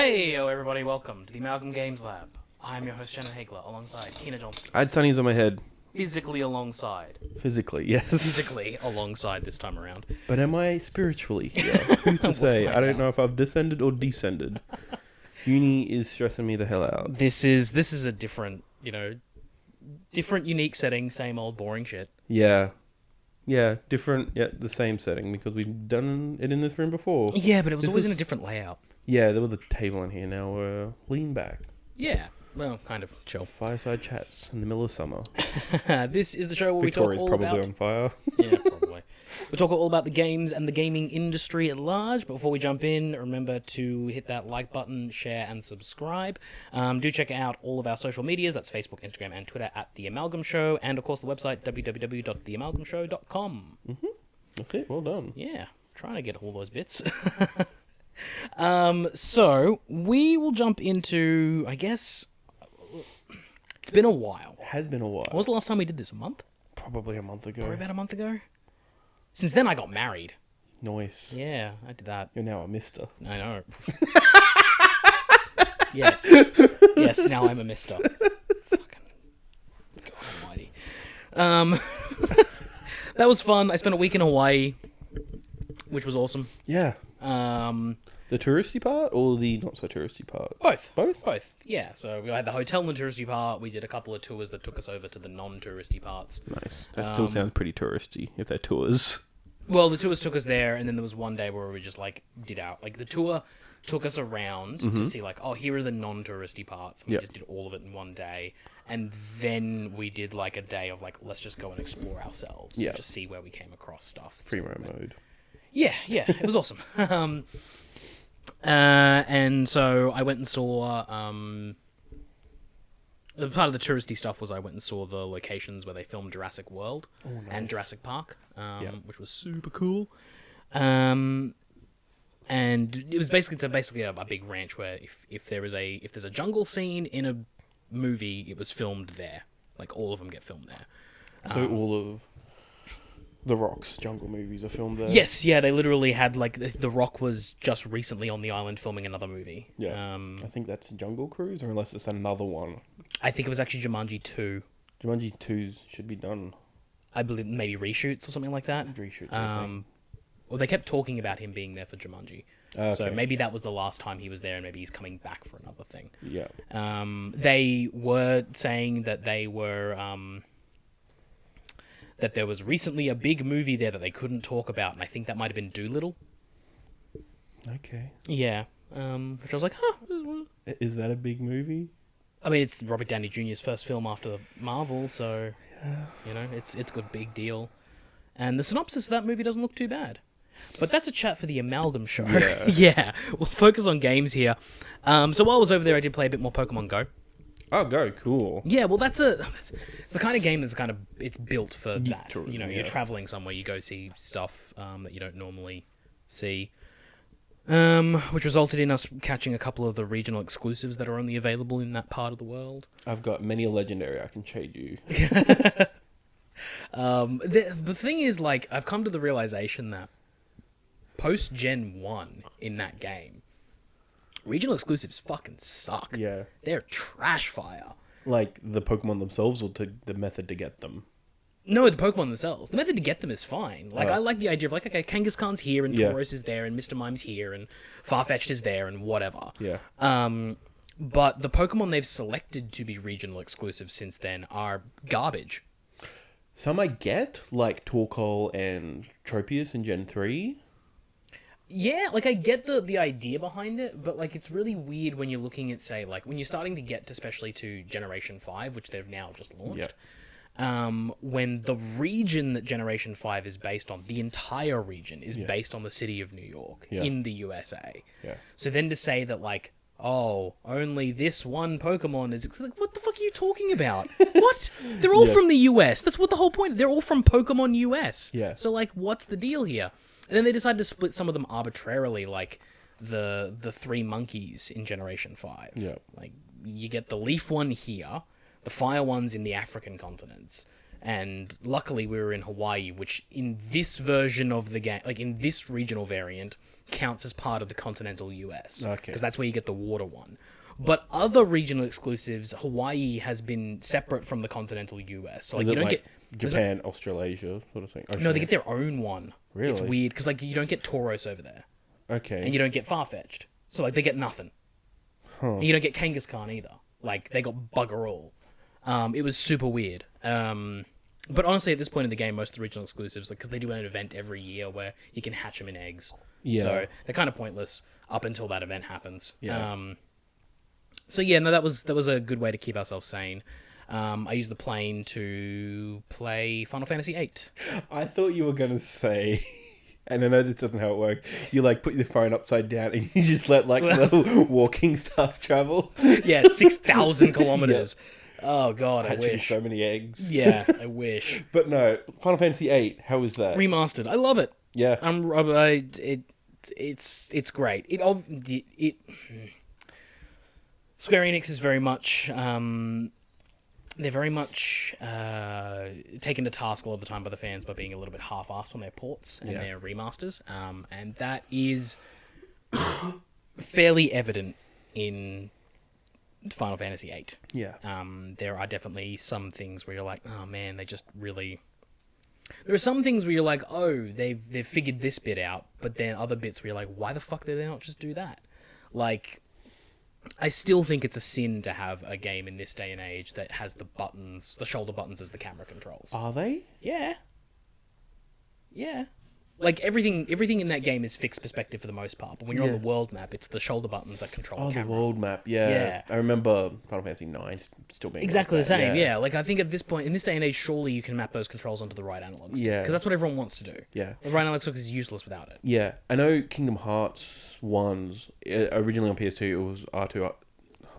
Hey, everybody, welcome to the Amalgam Games Lab. I'm your host, Shannon Hagler, alongside Keena Johnson. I had sunnies on my head. Physically alongside. Physically, yes. Physically alongside this time around. But am I spiritually here? Who's to say? I don't know if I've descended or descended. Uni is stressing me the hell out. This is a different, different unique setting, same old boring shit. Yeah. Yeah, different, yet the same setting, because we've done it in this room before. Yeah, but it was always in a different layout. Yeah, there was a table in here. Now lean back. Yeah, well, kind of chill. Fireside chats in the middle of summer. This is the show where Victoria's we talk all probably about... on fire. Yeah, probably. We talk all about the games and the gaming industry at large. But before we jump in, remember to hit that like button, share, and subscribe. Do check out all of our social medias. That's Facebook, Instagram, and Twitter at The Amalgam Show. And, of course, the website, www.theamalgamshow.com. Mm-hmm. That's it. Well done. Yeah, trying to get all those bits. So, we will jump into, I guess... It's been a while. It has been a while. When was the last time we did this? A month? Probably a month ago. Probably about a month ago. Since then, I got married. Nice. Yeah, I did that. You're now a mister. I know. Yes. Yes, now I'm a mister. Fucking God almighty. That was fun. I spent a week in Hawaii, which was awesome. Yeah. The touristy part or the not so touristy part? Both. Both? Both, yeah. So we had the hotel in the touristy part. We did a couple of tours that took us over to the non-touristy parts. Nice. That still sounds pretty touristy, if they're tours. Well, the tours took us there, and then there was one day where we just, did out. The tour took us around to see, here are the non-touristy parts. And we just did all of it in one day. And then we did, a day of, let's just go and explore ourselves. Yeah. And just see where we came across stuff. Free roam mode. Yeah, it was awesome. And so I went and saw... part of the touristy stuff was I went and saw the locations where they filmed Jurassic World and Jurassic Park, which was super cool. And it was basically a big ranch where if there's a jungle scene in a movie, it was filmed there. All of them get filmed there. So all of The Rock's jungle movies are filmed there? Yes, yeah, they literally had, The Rock was just recently on the island filming another movie. Yeah. I think that's Jungle Cruise, or unless it's another one. I think it was actually Jumanji 2. Jumanji 2 should be done. I believe maybe reshoots or something like that. Reshoots, I think. Well, they kept talking about him being there for Jumanji. Okay. So maybe that was the last time he was there, and maybe he's coming back for another thing. Yeah. They were saying that they were... that there was recently a big movie there that they couldn't talk about, and I think that might have been Dolittle. Okay. Yeah. Which I was like, huh. Is that a big movie? I mean, it's Robert Downey Jr.'s first film after Marvel, so, it's a good big deal. And the synopsis of that movie doesn't look too bad. But that's a chat for the Amalgam Show. Yeah. Yeah, we'll focus on games here. So while I was over there, I did play a bit more Pokemon Go. Oh, go, cool. Yeah, well, it's the kind of game that's it's built for that. Tourism, You're traveling somewhere, you go see stuff that you don't normally see. Which resulted in us catching a couple of the regional exclusives that are only available in that part of the world. I've got many a legendary I can trade you. The thing is, I've come to the realization that post-Gen 1 in that game, regional exclusives fucking suck. Yeah. They're trash fire. The Pokemon themselves or the method to get them? No, the Pokemon themselves. The method to get them is fine. I like the idea of, okay, Kangaskhan's here, and Tauros is there, and Mr. Mime's here, and Farfetch'd is there, and whatever. Yeah. But the Pokemon they've selected to be regional exclusive since then are garbage. Some I get, like Torkoal and Tropius in Gen 3. Yeah, I get the idea behind it, but, it's really weird when you're looking at, say, when you're starting to get especially to Generation 5, which they've now just launched. Yep. When the region that Generation 5 is based on, the entire region is based on the city of New York in the USA. Yeah. So then to say that, only this one Pokemon is... what the fuck are you talking about? What? They're all from the US. That's what the whole point... They're all from Pokemon US. Yeah. So, what's the deal here? And then they decided to split some of them arbitrarily, the three monkeys in Generation 5. Yeah. You get the leaf one here... The fire ones in the African continents, And luckily we were in Hawaii, which in this version of the game, like in this regional variant, counts as part of the continental US. Okay. Because that's where you get the water one. But other regional exclusives, Hawaii has been separate from the continental US. So like, Is you it don't like get... Japan, Australasia sort of thing? No, they get their own one. Really? It's weird, because like, you don't get Tauros over there. Okay. And you don't get Farfetch'd. So like, they get nothing. Huh. And you don't get Kangaskhan either. Like, they got bugger all. It was super weird. But honestly, at this point in the game, most of the regional exclusives, like, because they do an event every year where you can hatch them in eggs. Yeah. So they're kind of pointless up until that event happens. Yeah. So yeah, no, that was a good way to keep ourselves sane. I used the plane to play Final Fantasy VIII. I thought you were gonna say, and I know this doesn't how it works. You like put your phone upside down and you just let like the walking stuff travel. Yeah, 6,000 kilometers. Oh god, I Hatching wish. so many eggs. Yeah, I wish. But no, Final Fantasy VIII. How was that? Remastered. I love it. Yeah. It's great. It Square Enix is very much they're very much taken to task a lot of the time by the fans by being a little bit half-assed on their ports and their remasters, and that is fairly evident in Final Fantasy VIII. Yeah. There are definitely some things where you're like, oh man, they just really... There are some things where you're like, oh, they've figured this bit out, but then other bits where you're like, why the fuck did they not just do that? Like, I still think it's a sin to have a game in this day and age that has the buttons, the shoulder buttons as the camera controls. Are they? Yeah. Yeah. Like, everything in that game is fixed perspective for the most part, but when you're on the world map, it's the shoulder buttons that control the camera. The world map, yeah. Yeah. I remember Final Fantasy IX still being Exactly like the that, same, yeah. Like, I think at this point, in this day and age, surely you can map those controls onto the right analog stick. Yeah. Because that's what everyone wants to do. Yeah. The right analog stick is useless without it. Yeah. I know Kingdom Hearts 1's, originally on PS2, it was R2,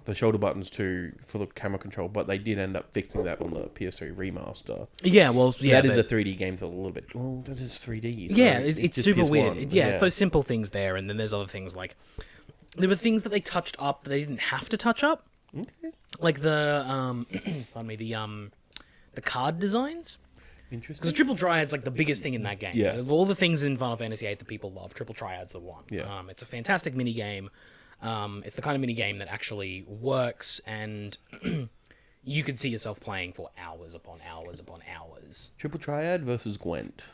the shoulder buttons for the camera control, but they did end up fixing that on the PS3 remaster. Yeah, well, yeah. That is a 3D game, so a little bit... Well, that is 3D. So yeah, it's just super PS1, weird. It's those simple things there, and then there's other things like... There were things that they touched up that they didn't have to touch up. Okay. Like the... pardon me, the card designs. Interesting. Because Triple Triad's like the biggest thing in that game. Yeah. Of all the things in Final Fantasy VIII that people love, Triple Triad's the one. Yeah. It's a fantastic mini game. It's the kind of mini game that actually works, and you could see yourself playing for hours upon hours upon hours. Triple Triad versus Gwent.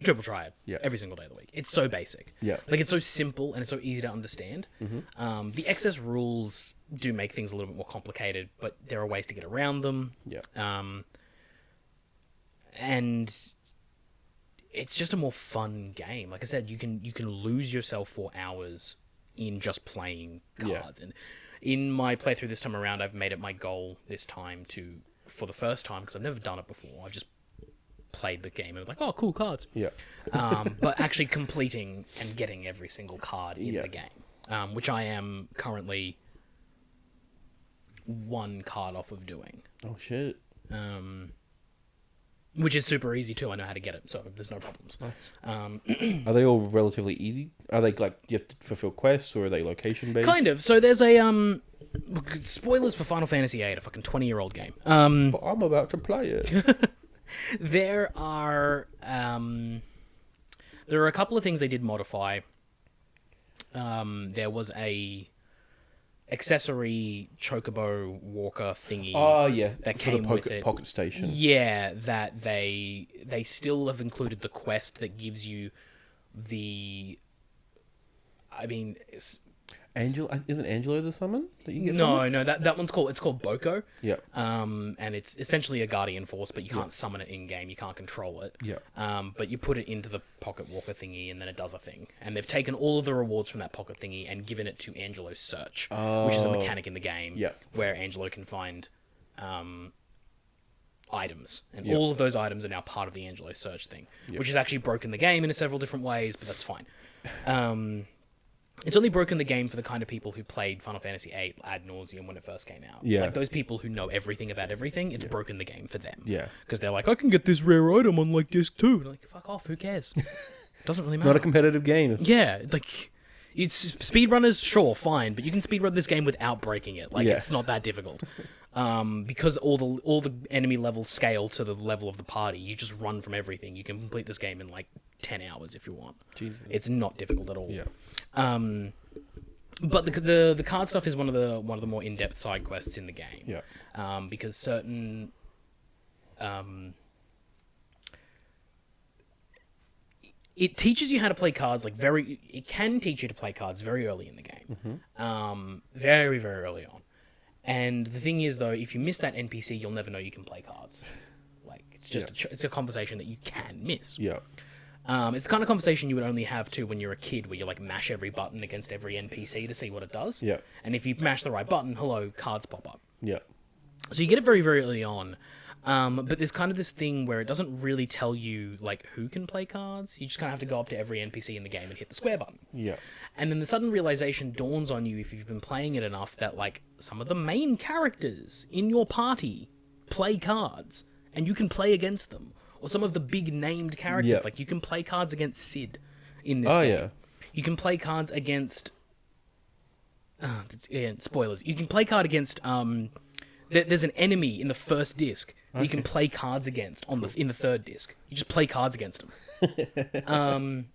Triple Triad. Yeah. Every single day of the week. It's so basic. Yeah. Like, it's so simple and it's so easy to understand. Mm-hmm. The excess rules do make things a little bit more complicated, but there are ways to get around them. Yeah. And it's just a more fun game. Like I said, you can lose yourself for hours in just playing cards. And in my playthrough this time around, I've made it my goal this time to, for the first time, because I've never done it before, I've just played the game and like, oh, cool cards. Yeah. But actually completing and getting every single card in the game, which I am currently one card off of doing. Oh, shit. Which is super easy too. I know how to get it, so there's no problems. Nice. Are they all relatively easy? Are they like you have to fulfill quests, or are they location based? Kind of. So there's a spoilers for Final Fantasy VIII, a fucking 20-year-old game. But I'm about to play it. There are a couple of things they did modify. There was a accessory chocobo walker thingy. Oh yeah, that for came the with it. pocket station. Yeah, that they still have included the quest that gives you the. I mean, Isn't Angelo the summon that you get? no, that one's called Boko. Yeah. And it's essentially a guardian force, but you can't summon it in game. You can't control it. Yeah. But you put it into the pocket walker thingy, and then it does a thing. And they've taken all of the rewards from that pocket thingy and given it to Angelo's search, which is a mechanic in the game. Yeah. Where Angelo can find items, and all of those items are now part of the Angelo search thing, which has actually broken the game in several different ways, but that's fine. It's only broken the game for the kind of people who played Final Fantasy VIII ad nauseum when it first came out. Yeah. Like those people who know everything about everything, it's broken the game for them. Yeah. Because they're like, I can get this rare item on like disc 2. And like, fuck off, who cares? Doesn't really matter. Not a competitive game. Yeah, like, it's speedrunners, sure, fine, but you can speedrun this game without breaking it. Like, it's not that difficult. because all the enemy levels scale to the level of the party. You just run from everything. You can complete this game in like 10 hours if you want. Jesus. It's not difficult at all. Yeah. But the card stuff is one of the more in-depth side quests in the game. Yeah. Because certain it teaches you how to play cards it can teach you to play cards very early in the game. Very, very early on. And the thing is, though, if you miss that NPC, you'll never know you can play cards. Like, it's just it's a conversation that you can miss. Yeah. It's the kind of conversation you would only have, too, when you're a kid, where you, like, mash every button against every NPC to see what it does. Yeah. And if you mash the right button, hello, cards pop up. Yeah. So you get it very, very early on. But there's kind of this thing where it doesn't really tell you, like, who can play cards. You just kind of have to go up to every NPC in the game and hit the square button. Yeah. And then the sudden realization dawns on you, if you've been playing it enough, that, like, some of the main characters in your party play cards, and you can play against them. Or some of the big named characters, like, you can play cards against Sid in this game. Yeah. You can play cards against... spoilers. You can play card against... There's an enemy in the first disc that you can play cards against in the third disc. You just play cards against them.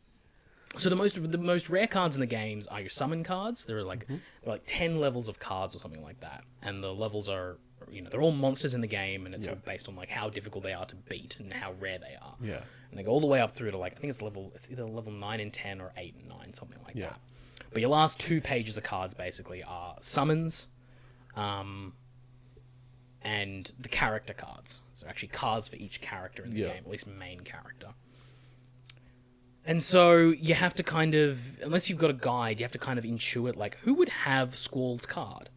So the most rare cards in the games are your summon cards. There are like 10 levels of cards or something like that, and the levels are they're all monsters in the game, and it's all based on like how difficult they are to beat and how rare they are. Yeah. And they go all the way up through to like I think it's either level 9 and 10 or 8 and 9, something like that. But your last 2 pages of cards basically are summons, and the character cards. So actually cards for each character in the game, at least main character. And so you have to kind of, unless you've got a guide, you have to kind of intuit, like, who would have Squall's card?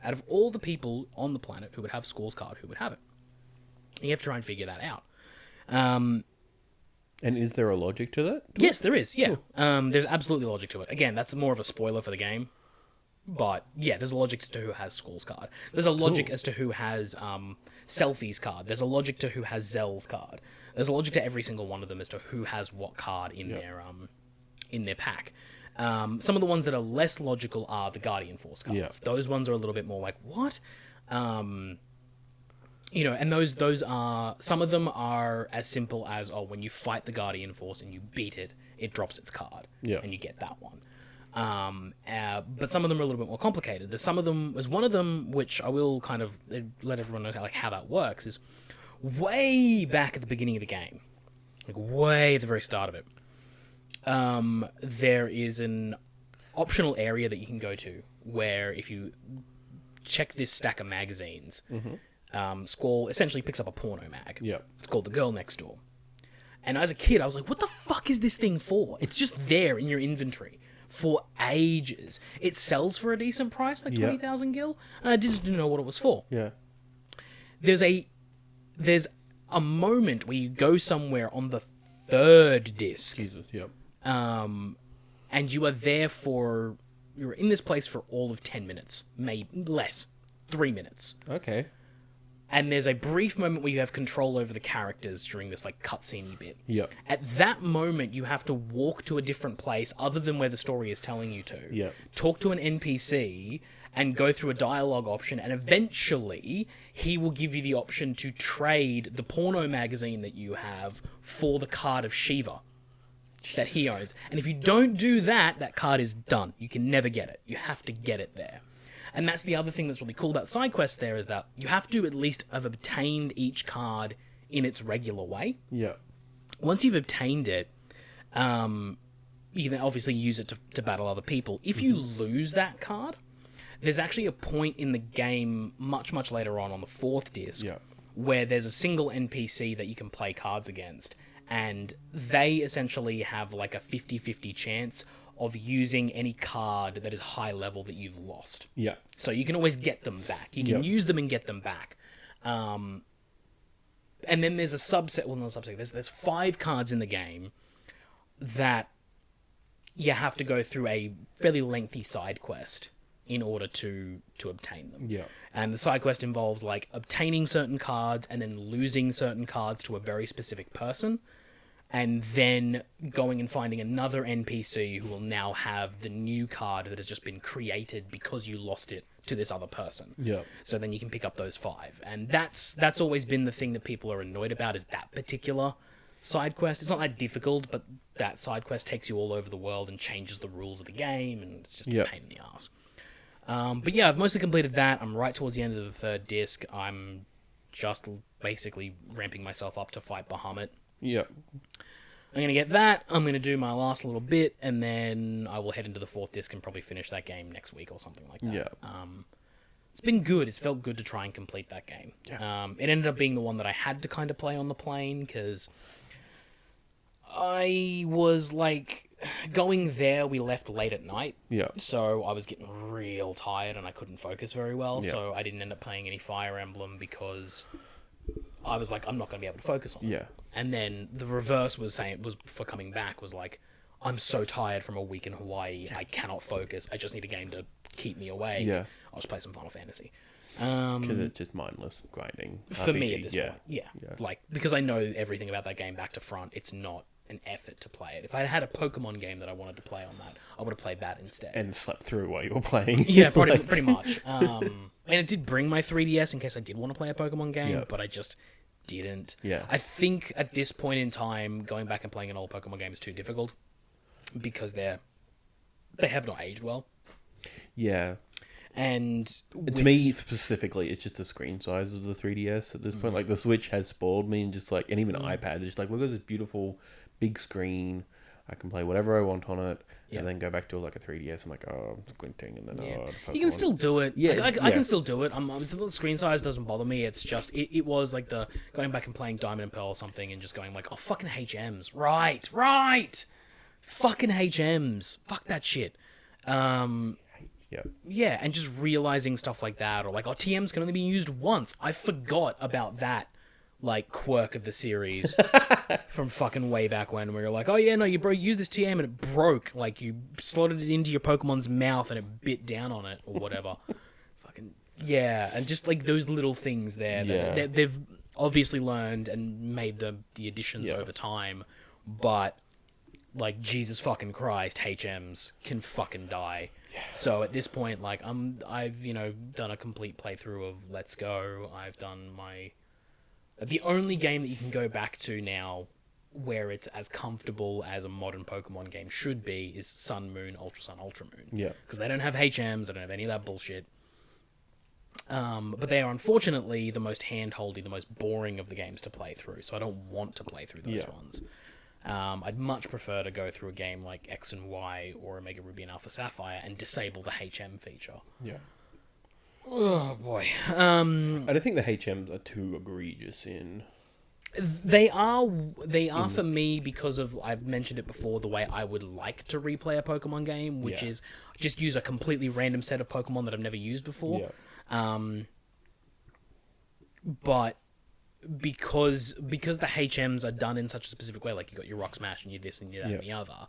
Out of all the people on the planet who would have Squall's card, who would have it? And you have to try and figure that out. And is there a logic to that? Yes, there is, yeah. Cool. There's absolutely logic to it. Again, that's more of a spoiler for the game. But, yeah, there's a logic as to who has Squall's card. There's a logic as to who has Selfie's card. There's a logic to who has Zell's card. There's a logic to every single one of them as to who has what card in their pack. Some of the ones that are less logical are the Guardian Force cards. Yeah. Those ones are a little bit more like, what? And those are... Some of them are as simple as, when you fight the Guardian Force and you beat it, it drops its card. Yeah. And you get that one. But some of them are a little bit more complicated. There's one of them, which I will kind of let everyone know like how that works, is way back at the beginning of the game, like way at the very start of it. There is an optional area that you can go to where if you check this stack of magazines, Squall essentially picks up a porno mag. Yeah. It's called The Girl Next Door. And as a kid, I was like, what the fuck is this thing for? It's just there in your inventory for ages. It sells for a decent price, like 20,000 gil, and I just didn't know what it was for. Yeah. There's a moment where you go somewhere on the third disc. Jesus, yep. And you're in this place for all of 10 minutes, maybe less, 3 minutes. Okay. And there's a brief moment where you have control over the characters during this, like, cutscene bit. Yep. At that moment, you have to walk to a different place other than where the story is telling you to. Yep. Talk to an NPC and go through a dialogue option, and eventually he will give you the option to trade the porno magazine that you have for the card of Shiva that he owns. And if you don't do that, that card is done. You can never get it. You have to get it there. And that's the other thing that's really cool about side quests there, is that you have to at least have obtained each card in its regular way. Yeah. Once you've obtained it, you can obviously use it to battle other people. If you lose that card, there's actually a point in the game much, much later on the fourth disc where there's a single NPC that you can play cards against, and they essentially have like a 50-50 chance of using any card that is high level that you've lost. Yeah. So you can always get them back. You can use them and get them back. And then there's a subset, well, not a subset, there's 5 cards in the game that you have to go through a fairly lengthy side quest in order to obtain them. Yeah. And the side quest involves, like, obtaining certain cards and then losing certain cards to a very specific person, and then going and finding another NPC who will now have the new card that has just been created because you lost it to this other person. Yeah. So then you can pick up those 5. And that's always been the thing that people are annoyed about, is that particular side quest. It's not that difficult, but that side quest takes you all over the world and changes the rules of the game, and it's just a pain in the ass. But yeah, I've mostly completed that. I'm right towards the end of the 3rd disc. I'm just basically ramping myself up to fight Bahamut. Yeah. I'm going to get that. I'm going to do my last little bit, and then I will head into the 4th disc and probably finish that game next week or something like that. Yeah. It's been good. It's felt good to try and complete that game. Yeah. It ended up being the one that I had to kind of play on the plane, because I was like, going there, we left late at night. Yeah. So I was getting real tired and I couldn't focus very well. Yeah. So I didn't end up playing any Fire Emblem because I was like, I'm not going to be able to focus on it. Yeah. And then the reverse was for coming back was like, I'm so tired from a week in Hawaii. I cannot focus. I just need a game to keep me awake. Yeah. I'll just play some Final Fantasy. Because it's just mindless grinding. For RPG. me at this point, yeah. Like, because I know everything about that game back to front, it's not an effort to play it. If I had a Pokemon game that I wanted to play on that, I would have played that instead. And slept through while you were playing. Yeah, pretty much. And it did bring my 3DS in case I did want to play a Pokemon game, but I just didn't. Yeah. I think at this point in time, going back and playing an old Pokemon game is too difficult because they have not aged well. Yeah. And to me specifically, it's just the screen size of the 3DS at this point. Like, the Switch has spoiled me, and just like, and even iPad, it's just like, look at this beautiful big screen. I can play whatever I want on it, and then go back to like a 3DS. I'm like, oh, I'm squinting, and then you can still do it. Yeah, like, I can still do it. The screen size doesn't bother me. It's just it was like the going back and playing Diamond and Pearl or something, and just going like, oh, fucking HMs, right, fucking HMs, fuck that shit. Yeah, and just realizing stuff like that, or like, oh, TMs can only be used once. I forgot about that, like, quirk of the series from fucking way back when, where you're like, oh yeah, no, you used this TM and it broke. Like, you slotted it into your Pokemon's mouth and it bit down on it, or whatever. Fucking, yeah, and just like those little things there that they've obviously learned and made the additions over time, but, like, Jesus fucking Christ, HMs can fucking die. So at this point, like, I've done a complete playthrough of Let's Go. I've done the only game that you can go back to now where it's as comfortable as a modern Pokemon game should be is Sun, Moon, Ultra Sun, Ultra Moon. Yeah. Because they don't have HMs, they don't have any of that bullshit. But they are unfortunately the most hand-holdy, the most boring of the games to play through. So I don't want to play through those ones. I'd much prefer to go through a game like X and Y or Omega Ruby and Alpha Sapphire and disable the HM feature. Yeah. Oh, boy. I don't think the HMs are too egregious in... They are for me because of, I've mentioned it before, the way I would like to replay a Pokemon game, which is just use a completely random set of Pokemon that I've never used before. Yeah. But... Because the HMs are done in such a specific way, like you got your Rock Smash and you this and you that and the other,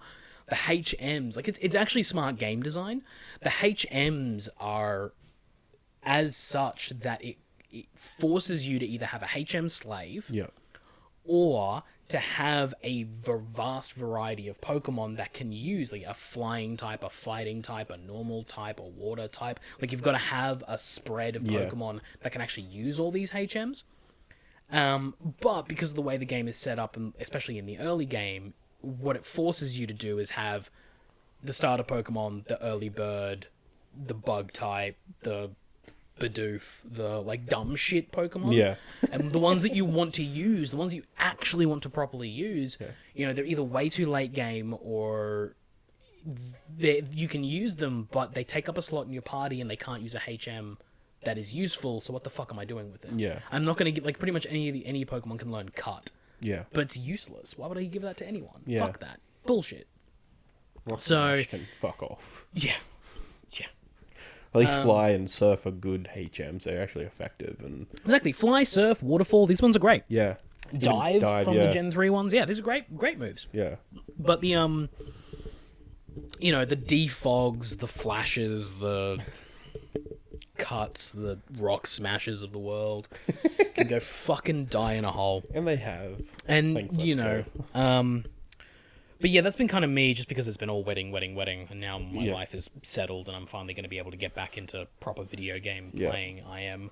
the HMs, like it's actually smart game design. The HMs are as such that it forces you to either have a HM slave, or to have a vast variety of Pokemon that can use like a flying type, a fighting type, a normal type, a water type. Like you've got to have a spread of Pokemon that can actually use all these HMs. But because of the way the game is set up, and especially in the early game, what it forces you to do is have the starter Pokemon, the early bird, the bug type, the Bidoof, the like dumb shit Pokemon. Yeah. And the ones that you want to use, the ones you actually want to properly use, they're either way too late game or you can use them, but they take up a slot in your party and they can't use a HM that is useful, so what the fuck am I doing with it? Yeah. I'm not going to give, like, pretty much any Pokemon can learn Cut. Yeah. But it's useless. Why would I give that to anyone? Yeah. Fuck that. Bullshit. So... can fuck off. Yeah. Yeah. At least Fly and Surf are good HMs. They're actually effective. And exactly. Fly, Surf, Waterfall, these ones are great. Yeah. Dive from the Gen 3 ones. Yeah, these are great moves. Yeah. But the, the defogs, the flashes, the... Cuts, the Rock Smashes of the world can go fucking die in a hole. And they have. And, But yeah, that's been kind of me, just because it's been all wedding, and now my Yeah. life is settled, and I'm finally going to be able to get back into proper video game Yeah. playing. I am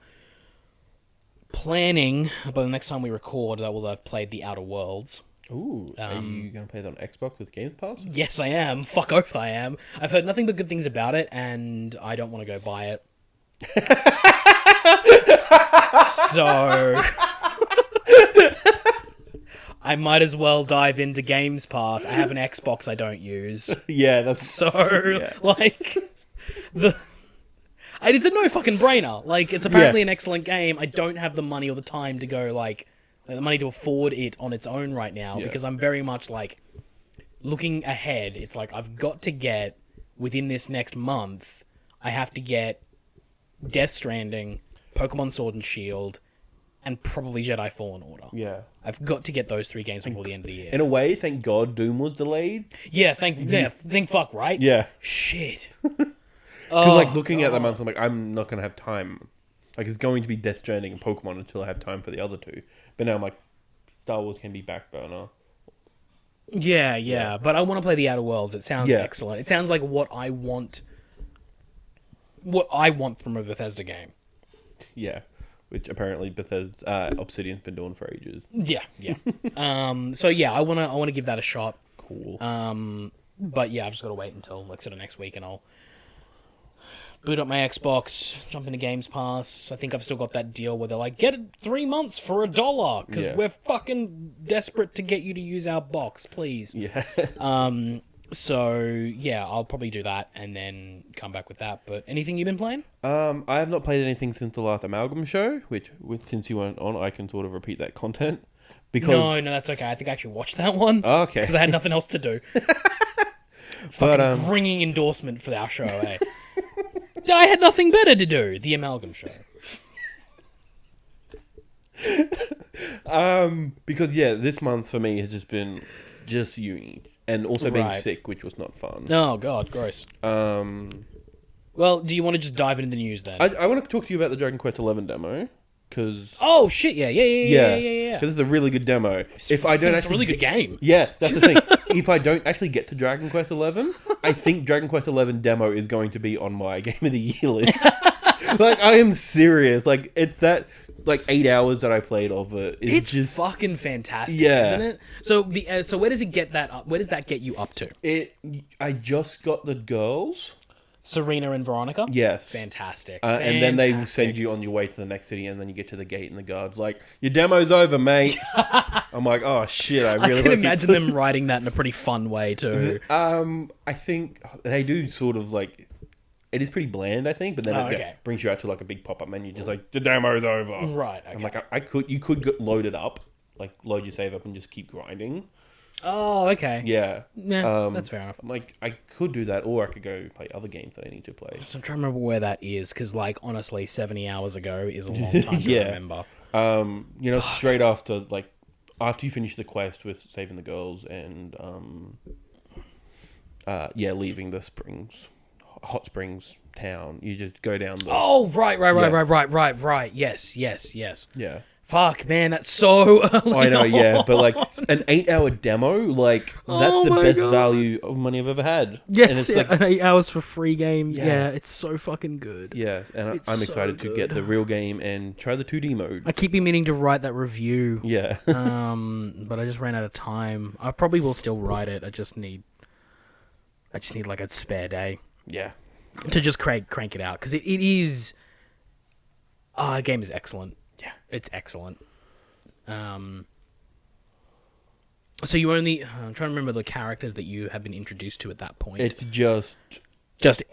planning, by the next time we record, that we'll have played The Outer Worlds. Ooh, are you going to play that on Xbox with Game Pass? Yes, I am. Fuck oath, I am. I've heard nothing but good things about it, and I don't want to go buy it. So I might as well dive into Games Pass. I have an Xbox I don't use. Yeah, that's... So, Yeah. like, it's a no fucking brainer. Like, it's apparently an excellent game. I don't have the money or the time to go, like, the money to afford it on its own right now, because I'm very much, like, looking ahead. It's like, I've got to get, within this next month, I have to get Death Stranding, Pokemon Sword and Shield, and probably Jedi Fallen Order. Yeah. I've got to get those 3 games before the end of the year. In a way, thank God Doom was delayed. Yeah, thank fuck, right? Yeah. Shit. Because, like, looking at the month, I'm like, I'm not going to have time. Like, it's going to be Death Stranding and Pokemon until I have time for the other 2. But now I'm like, Star Wars can be back burner. Yeah. But I want to play The Outer Worlds. It sounds excellent. It sounds like what I want from a Bethesda game. Yeah. Which apparently Bethesda, Obsidian's been doing for ages. Yeah. So yeah, I wanna give that a shot. Cool. But yeah, I've just got to wait until like sort of next week, and I'll boot up my Xbox, jump into Games Pass. I think I've still got that deal where they're like, get it 3 months for $1 because we're fucking desperate to get you to use our box, please. Yeah. So yeah, I'll probably do that and then come back with that. But anything you've been playing? I have not played anything since the last Amalgam show, which since you weren't on, I can sort of repeat that content. Because No, that's okay. I think I actually watched that one. Oh, okay. Because I had nothing else to do. Fucking ringing endorsement for our show, eh? I had nothing better to do. The Amalgam show. Because this month for me has just been just uni and also being sick, which was not fun. Oh god, gross. Well, do you want to just dive into the news then? I want to talk to you about the Dragon Quest XI demo because oh shit, yeah. because it's a really good demo. It's a really good game. Yeah, that's the thing. If I don't actually get to Dragon Quest XI, I think Dragon Quest XI demo is going to be on my Game of the Year list. Like, I am serious. Like, it's that, 8 hours that I played of it. It's just fucking fantastic, isn't it? So so where does it get that up? Where does that get you up to? I just got the girls. Serena and Veronica? Yes. Fantastic. And then they will send you on your way to the next city, and then you get to the gate, and the guard's like, your demo's over, mate. I'm like, oh, shit, I can imagine them writing that in a pretty fun way, too. I think they do sort of, it is pretty bland, I think, but then it brings you out to, a big pop-up menu, just like, the demo's over. Right, okay. I'm like, you could load it up, load your save up and just keep grinding. Oh, okay. Yeah. Yeah, that's fair enough. I'm like, I could do that, or I could go play other games that I need to play. So I'm trying to remember where that is, because, honestly, 70 hours ago is a long time to remember. Straight after, after you finish the quest with saving the girls and, leaving the hot springs town, you just go down the... Oh, right. Yes. Yeah. Fuck, man, that's so early I know, on. yeah, but an 8-hour demo, that's the best value of money I've ever had. Yes, and it's an 8 hours for free game. Yeah, it's so fucking good. Yeah, and I'm excited to get the real game and try the 2D mode. I keep meaning to write that review. Yeah. But I just ran out of time. I probably will still write it. I just need a spare day. Yeah. To just crank it out, because it is... the game is excellent. Yeah. It's excellent. So you only... I'm trying to remember the characters that you have been introduced to at that point. It's just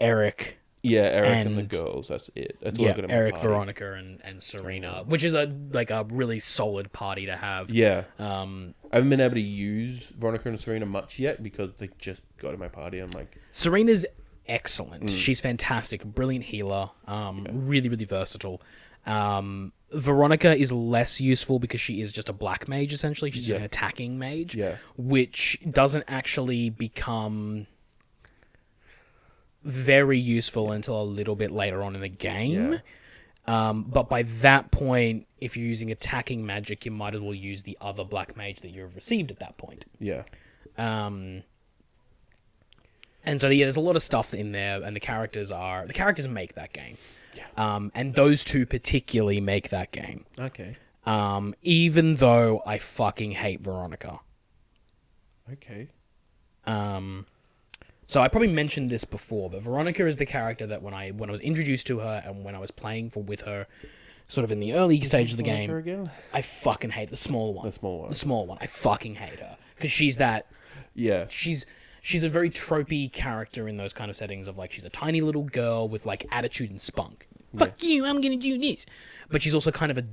Eric. Yeah, Eric and the girls. That's it. That's what I got in my Eric, party. Veronica, and Serena, which is a really solid party to have. Yeah. I haven't been able to use Veronica and Serena much yet because they just got in my party. I'm like... Serena's excellent. She's fantastic. Brilliant healer. Really, really versatile. Veronica is less useful because she is just a black mage, essentially. She's an attacking mage, which doesn't actually become very useful until a little bit later on in the game. But by that point, if you're using attacking magic, you might as well use the other black mage that you've received at that point. Yeah. And so yeah, there's a lot of stuff in there, and the characters make that game. Yeah. And those two particularly make that game. Okay. Even though I fucking hate Veronica. Okay. So I probably mentioned this before, but Veronica is the character that when I was introduced to her and when I was playing with her, sort of in the early stage of the game, again? I fucking hate the small one. The small one. The small one. I fucking hate her because she's that. Yeah. She's a very tropey character in those kind of settings of like she's a tiny little girl with like attitude and spunk. Fuck you, I'm gonna do this. But she's also kind of a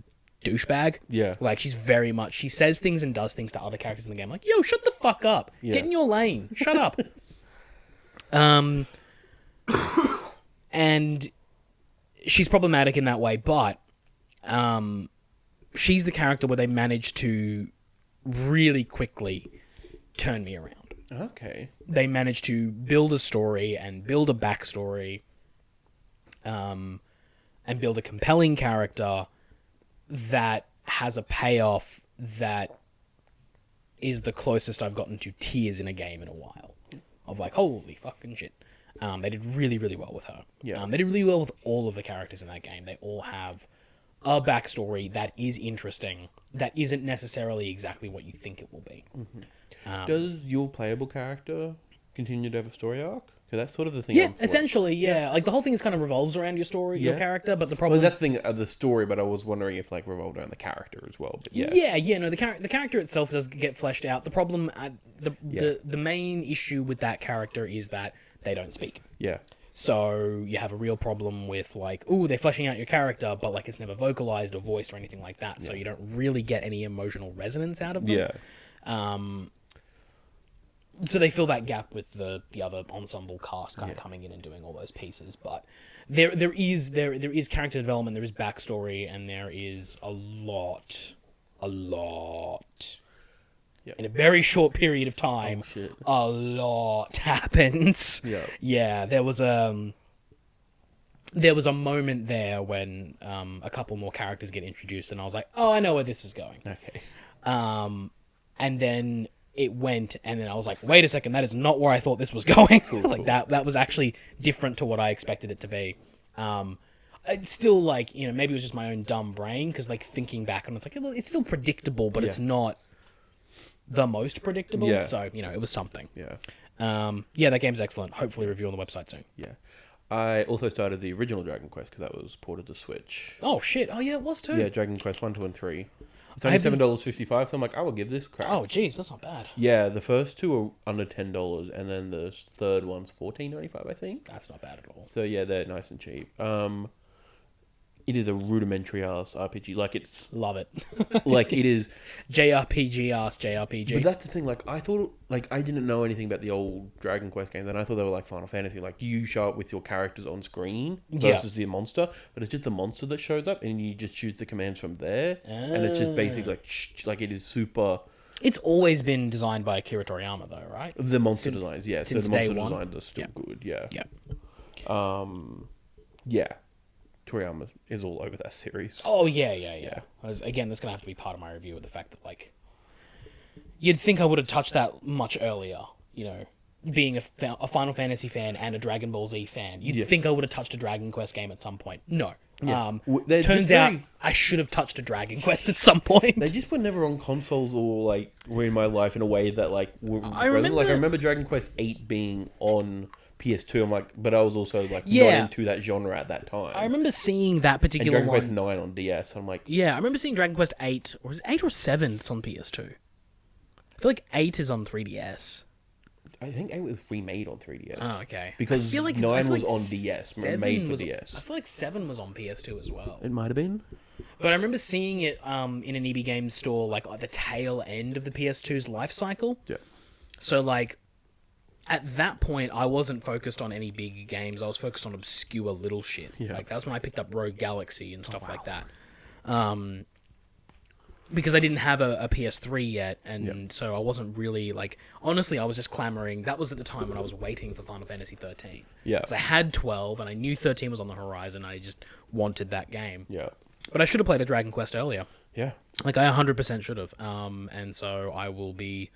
douchebag. Yeah. Like she says things and does things to other characters in the game. Like, yo, shut the fuck up. Yeah. Get in your lane. Shut up. And she's problematic in that way, but she's the character where they managed to really quickly turn me around. Okay. They managed to build a story and build a backstory, and build a compelling character that has a payoff that is the closest I've gotten to tears in a game in a while. Of like, holy fucking shit. They did really, really well with her. Yeah. They did really well with all of the characters in that game. They all have a backstory that is interesting, that isn't necessarily exactly what you think it will be. Mm-hmm. Does your playable character continue to have a story arc? Because that's sort of the thing. Yeah, essentially, yeah. Like, the whole thing is kind of revolves around your story, your character, but the problem... Well, that's the thing, the story, but I was wondering if, like, revolved around the character as well, but yeah. Yeah, no, the character itself does get fleshed out. The problem, the main issue with that character is that they don't speak. Yeah. So you have a real problem with, like, ooh, they're fleshing out your character, but, like, it's never vocalized or voiced or anything like that, so you don't really get any emotional resonance out of them. Yeah. So they fill that gap with the other ensemble cast kind of coming in and doing all those pieces. But there is character development, there is backstory, and there is a lot in a very short period of time. Oh, shit. A lot happens. Yeah. Yeah, there was a moment there when a couple more characters get introduced, and I was like, oh, I know where this is going. Okay. And then it went, and then I was like, wait a second, that is not where I thought this was going. Like, that was actually different to what I expected it to be. It's still, like, you know, maybe it was just my own dumb brain, because, like, thinking back, and it's like, well, it's still predictable, but it's not the most predictable, so, you know, it was something. Yeah. That game's excellent. Hopefully review on the website soon. Yeah. I also started the original Dragon Quest, because that was ported to Switch. Oh, shit. Oh, yeah, it was too. Yeah, Dragon Quest 1, 2, and 3. It's only $7.55, so I'm like, I will give this a crack. Oh, jeez, that's not bad. Yeah, the first two are under $10, and then the third one's $14.95, I think. That's not bad at all. So yeah, they're nice and cheap. It is a rudimentary ass RPG. Like, it's Love it. like it is JRPG ass JRPG. But that's the thing. Like, I thought, like, I didn't know anything about the old Dragon Quest games, and I thought they were like Final Fantasy. Like, you show up with your characters on screen versus the monster, but it's just the monster that shows up, and you just choose the commands from there, and it's just basically like it is super. It's always been designed by Akira Toriyama, though, right? The monster designs, yeah. So the monster day one. designs are still good, yeah. Yeah. Yeah. Toriyama is all over that series. Oh, yeah. Again, that's going to have to be part of my review of the fact that, like, you'd think I would have touched that much earlier, you know, being a Final Fantasy fan and a Dragon Ball Z fan. You'd think I would have touched a Dragon Quest game at some point. No. Yeah. Turns out I should have touched a Dragon Quest at some point. They just were never on consoles or, like, were in my life in a way that, like, were I remember Dragon Quest 8 being on PS2. I'm like, but I was also, like, not into that genre at that time. I remember seeing that particular and Dragon one. Quest 9 on DS. I'm like, yeah, I remember seeing Dragon Quest 8, or is it 8 or 7 that's on PS2? I feel like 8 is on 3DS. I think 8 was remade on 3DS. Oh, okay. Because I feel like 9 was on DS, made for DS. I feel like 7 was on PS2 as well. It might have been. But I remember seeing it in an EB Games store, like, at the tail end of the PS2's life cycle. Yeah. So, like, at that point, I wasn't focused on any big games. I was focused on obscure little shit. Yeah. Like, that's when I picked up Rogue Galaxy and stuff like that. Because I didn't have a PS3 yet, and so I wasn't really, like... Honestly, I was just clamoring. That was at the time when I was waiting for Final Fantasy 13. Yeah. Because I had 12, and I knew 13 was on the horizon. I just wanted that game. Yeah. But I should have played a Dragon Quest earlier. Yeah. Like, I 100% should have. And so I will be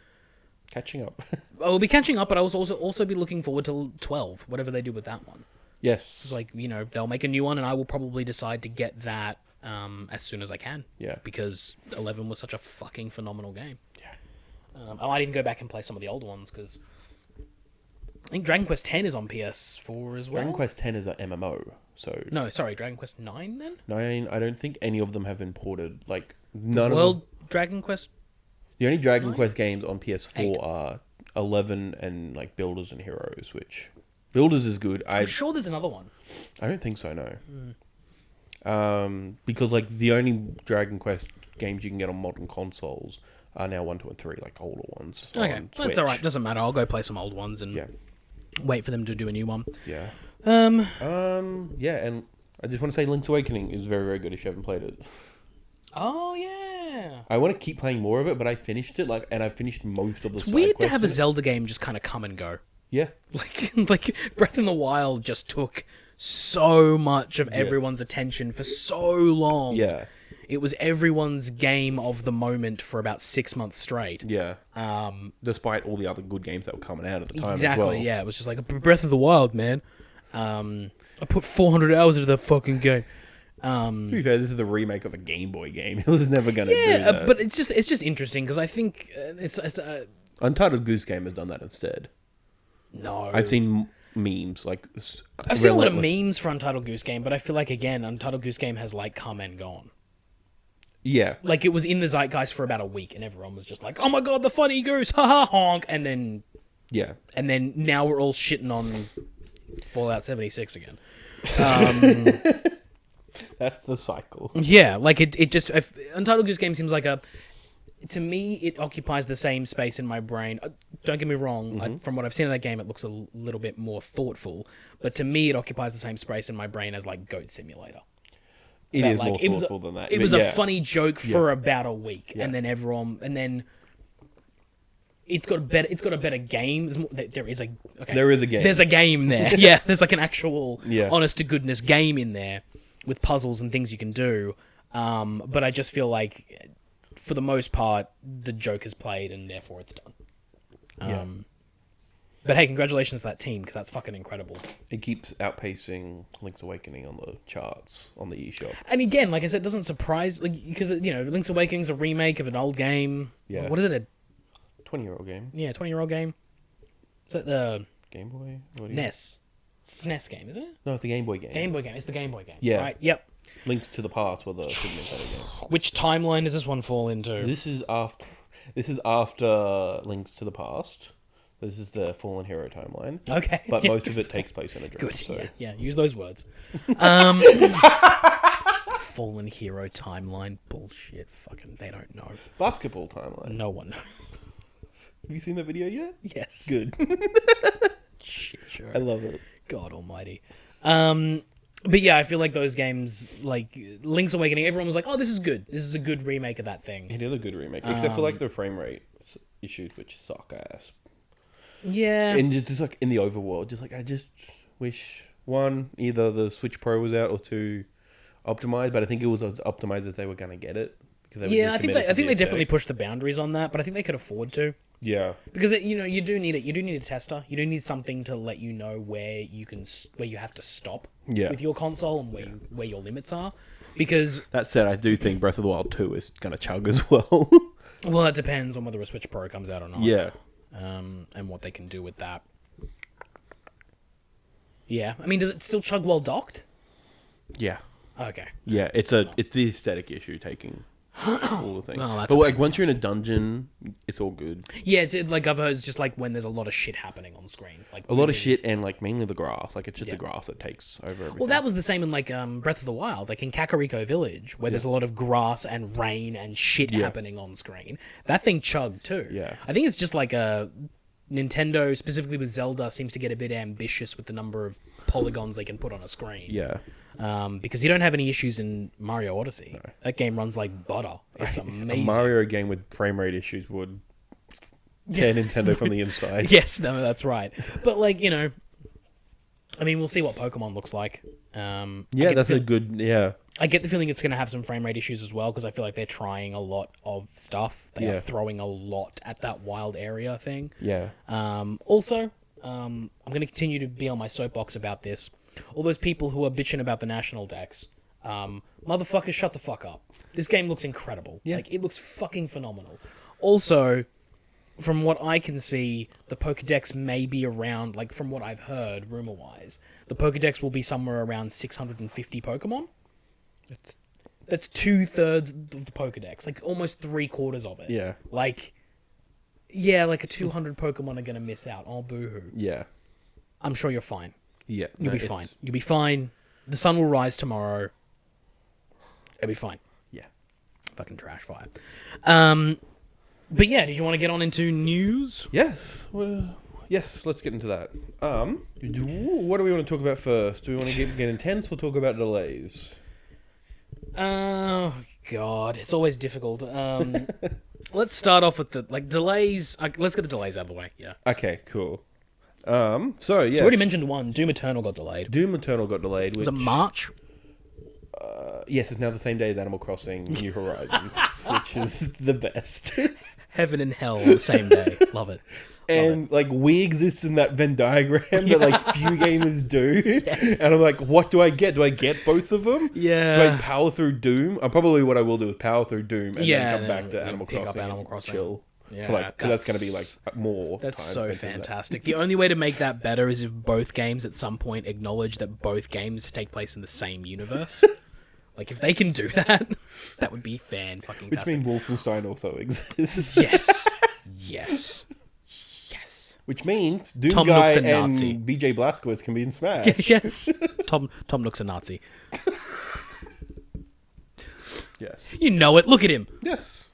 Catching up. We'll be catching up, but I will also be looking forward to 12, whatever they do with that one. Yes. It's like, they'll make a new one, and I will probably decide to get that as soon as I can. Yeah. Because 11 was such a fucking phenomenal game. Yeah. I might even go back and play some of the old ones, because I think Dragon Quest X is on PS4 as well. Dragon Quest X is an MMO, so... No, sorry, Dragon Quest 9 then? 9, I don't think any of them have been ported. Like, none of them... Dragon Quest... The only Dragon Quest games on PS4 8. are 11 and, like, Builders and Heroes, which... Builders is good. I'm sure there's another one. I don't think so, no. Because, like, the only Dragon Quest games you can get on modern consoles are now 1, 2, and 3, like, older ones. Okay, that's alright. Doesn't matter. I'll go play some old ones and wait for them to do a new one. Yeah. Yeah, and I just want to say Link's Awakening is very, very good if you haven't played it. Oh, yeah. I want to keep playing more of it, but I finished it, and I finished most of the It's weird to have a Zelda game just kind of come and go. Yeah. Like Breath in the Wild just took so much of everyone's attention for so long. Yeah. It was everyone's game of the moment for about 6 months straight. Yeah. Despite all the other good games that were coming out at the time Exactly, as well. yeah. It was just like Breath of the Wild, man. I put 400 hours into that fucking game. To be fair, this is the remake of a Game Boy game. It was never going to do that. But it's just interesting because I think it's Untitled Goose Game has done that instead. No. I've seen memes like I've seen a lot of memes for Untitled Goose Game, but I feel like again Untitled Goose Game has like come and gone. Yeah. Like it was in the zeitgeist for about a week and everyone was just like, "Oh my god, the funny goose. Ha ha honk." And then now we're all shitting on Fallout 76 again. That's the cycle. Yeah, like it just Untitled Goose Game seems like to me, it occupies the same space in my brain. Don't get me wrong. From what I've seen of that game, it looks a little bit more thoughtful. But to me, it occupies the same space in my brain as, like, Goat Simulator. It is more thoughtful than that. It was a funny joke for about a week. Yeah. And then it's got a better game. There is a game. There's a game there. Yeah, there's, like, an actual honest-to-goodness game in there with puzzles and things you can do. But I just feel like... for the most part, the joke is played, and therefore it's done. But hey, congratulations to that team, because that's fucking incredible. It keeps outpacing Link's Awakening on the charts, on the eShop. And again, like I said, it doesn't surprise... because, Link's Awakening's a remake of an old game. Yeah. What is it? 20-year-old game. Yeah, 20-year-old game. Is that the... Game Boy? NES. It's a NES game, isn't it? No, it's the Game Boy game. Game Boy game. It's the Game Boy game. Yeah. Right, yep. Linked to the Past were the Super Nintendo game. Which timeline does this one fall into? This is after Links to the Past. This is the Fallen Hero timeline. Okay. But most of it takes place in a dream. Good, so. yeah, use those words. Fallen Hero timeline. Bullshit. Fucking, they don't know. Basketball timeline. No one knows. Have you seen that video yet? Yes. Good. Shit, sure. I love it. God almighty. But yeah, I feel like those games, like Link's Awakening, everyone was like, "Oh, this is good. This is a good remake of that thing." It is a good remake, except for like the frame rate issues, which suck ass. Yeah. And just like in the overworld, just like I just wish one, either the Switch Pro was out, or two, optimized. But I think it was as optimized as they were gonna get it. Because I think they definitely pushed the boundaries on that, but I think they could afford to. Yeah. Because you do need it. You do need a tester. You do need something to let you know where you have to stop with your console and where your limits are. Because that said, I do think Breath of the Wild 2 is gonna chug as well. Well, that depends on whether a Switch Pro comes out or not. Yeah. And what they can do with that. Yeah. I mean, does it still chug while docked? Yeah. Okay. Yeah, it's the aesthetic issue taking all the things. Oh, but like once you're in a dungeon, it's all good. Yeah, it's like I've heard, it's just like when there's a lot of shit happening on screen, like a lot of shit, and like mainly the grass. Like it's just the grass that takes over everything. Well, that was the same in like Breath of the Wild, like in Kakariko Village, where there's a lot of grass and rain and shit happening on screen. That thing chugged too. Yeah, I think it's just like Nintendo, specifically with Zelda, seems to get a bit ambitious with the number of polygons they can put on a screen. Yeah. Because you don't have any issues in Mario Odyssey. No. That game runs like butter. It's amazing. A Mario game with frame rate issues would tear Nintendo from the inside. Yes, no, that's right. But like, I mean, we'll see what Pokemon looks like. Yeah, that's a good... Yeah. I get the feeling it's going to have some frame rate issues as well, because I feel like they're trying a lot of stuff. They are throwing a lot at that wild area thing. Yeah. Also, I'm going to continue to be on my soapbox about this. All those people who are bitching about the national decks, motherfuckers, shut the fuck up. This game looks incredible. Yeah. Like, it looks fucking phenomenal. Also, from what I can see, the Pokedex may be around, like, from what I've heard, rumor-wise, the Pokedex will be somewhere around 650 Pokemon. That's 2/3 of the Pokedex, like almost 3/4 of it. Yeah. Like a 200 Pokemon are gonna miss out. Oh, boo-hoo. Yeah. I'm sure you're fine. Yeah. You'll be fine. You'll be fine. The sun will rise tomorrow. It'll be fine. Yeah. Fucking trash fire. But yeah, did you want to get on into news? Yes. Well, yes, let's get into that. What do we want to talk about first? Do we want to get intense or talk about delays? Oh, God. It's always difficult. Let's start off with the delays. Let's get the delays out of the way, yeah. Okay, cool. So, yeah. You already mentioned one. Doom Eternal got delayed. Doom Eternal got delayed. Was it March? Yes, it's now the same day as Animal Crossing New Horizons, which is the best. Heaven and hell on the same day. Love it. And we exist in that Venn diagram that few gamers do. Yes. And I'm like, what do I get? Do I get both of them? Yeah. Do I power through Doom? Probably what I will do is power through Doom and then come back to Animal Crossing. Animal Crossing. Chill. Yeah, because that's going to be more. That's time so fantastic. The only way to make that better is if both games at some point acknowledge that both games take place in the same universe. Like, if they can do that, that would be fan-fucking-tastic. Which means Wolfenstein also exists. Yes. Yes. Which means Doom Tom Guy Nook's a and Nazi. BJ Blazkowicz can be in Smash. Yes. Tom Nook's a Nazi. Yes. You know it. Look at him. Yes.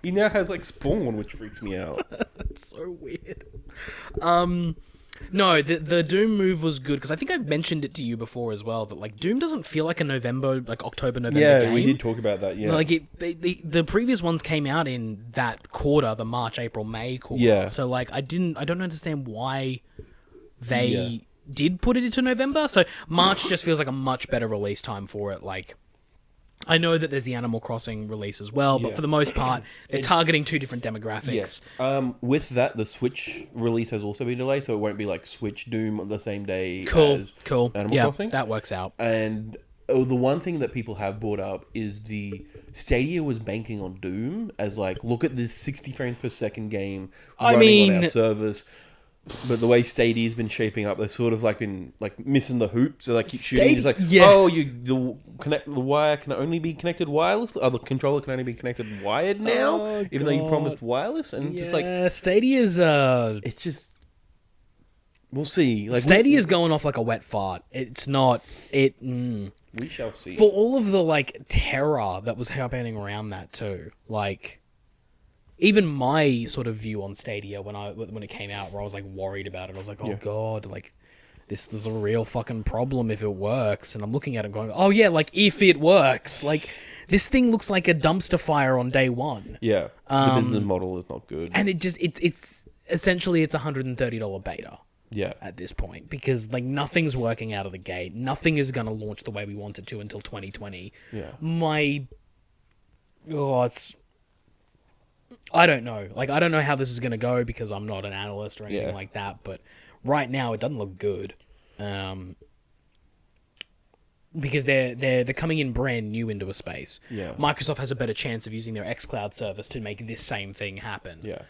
He now has, Spawn, which freaks me out. It's so weird. No, the Doom move was good, because I think I mentioned it to you before as well, that, Doom doesn't feel like a October-November game. Yeah, we did talk about that, yeah. The previous ones came out in that quarter, the March, April, May quarter. Yeah. So, I don't understand why they did put it into November. So, March just feels like a much better release time for it, I know that there's the Animal Crossing release as well, but for the most part, they're targeting two different demographics. Yeah. With that, the Switch release has also been delayed, so it won't be Switch Doom on the same day as Animal Crossing. That works out. And the one thing that people have brought up is the Stadia was banking on Doom as look at this 60 frames per second game running on our servers. But the way Stadia's been shaping up, they're sort of been missing the hoops. So they keep shooting. It's the wire can only be connected wireless. The controller can only be connected wired now, even though you promised wireless. And Stadia's it's just we'll see. Stadia's going off like a wet fart. It's not it. We shall see. For all of the terror that was happening around that too, even my sort of view on Stadia when it came out, where I was worried about it, I was like, oh god, this is a real fucking problem if it works. And I'm looking at it going, oh yeah, if it works, this thing looks like a dumpster fire on day one. Yeah, the business model is not good, and it's essentially it's $130 beta. Yeah, at this point, because nothing's working out of the gate, nothing is going to launch the way we want it to until 2020. Yeah, I don't know. I don't know how this is going to go because I'm not an analyst or anything like that. But right now, it doesn't look good. Because they're coming in brand new into a space. Yeah. Microsoft has a better chance of using their xCloud service to make this same thing happen. Yeah.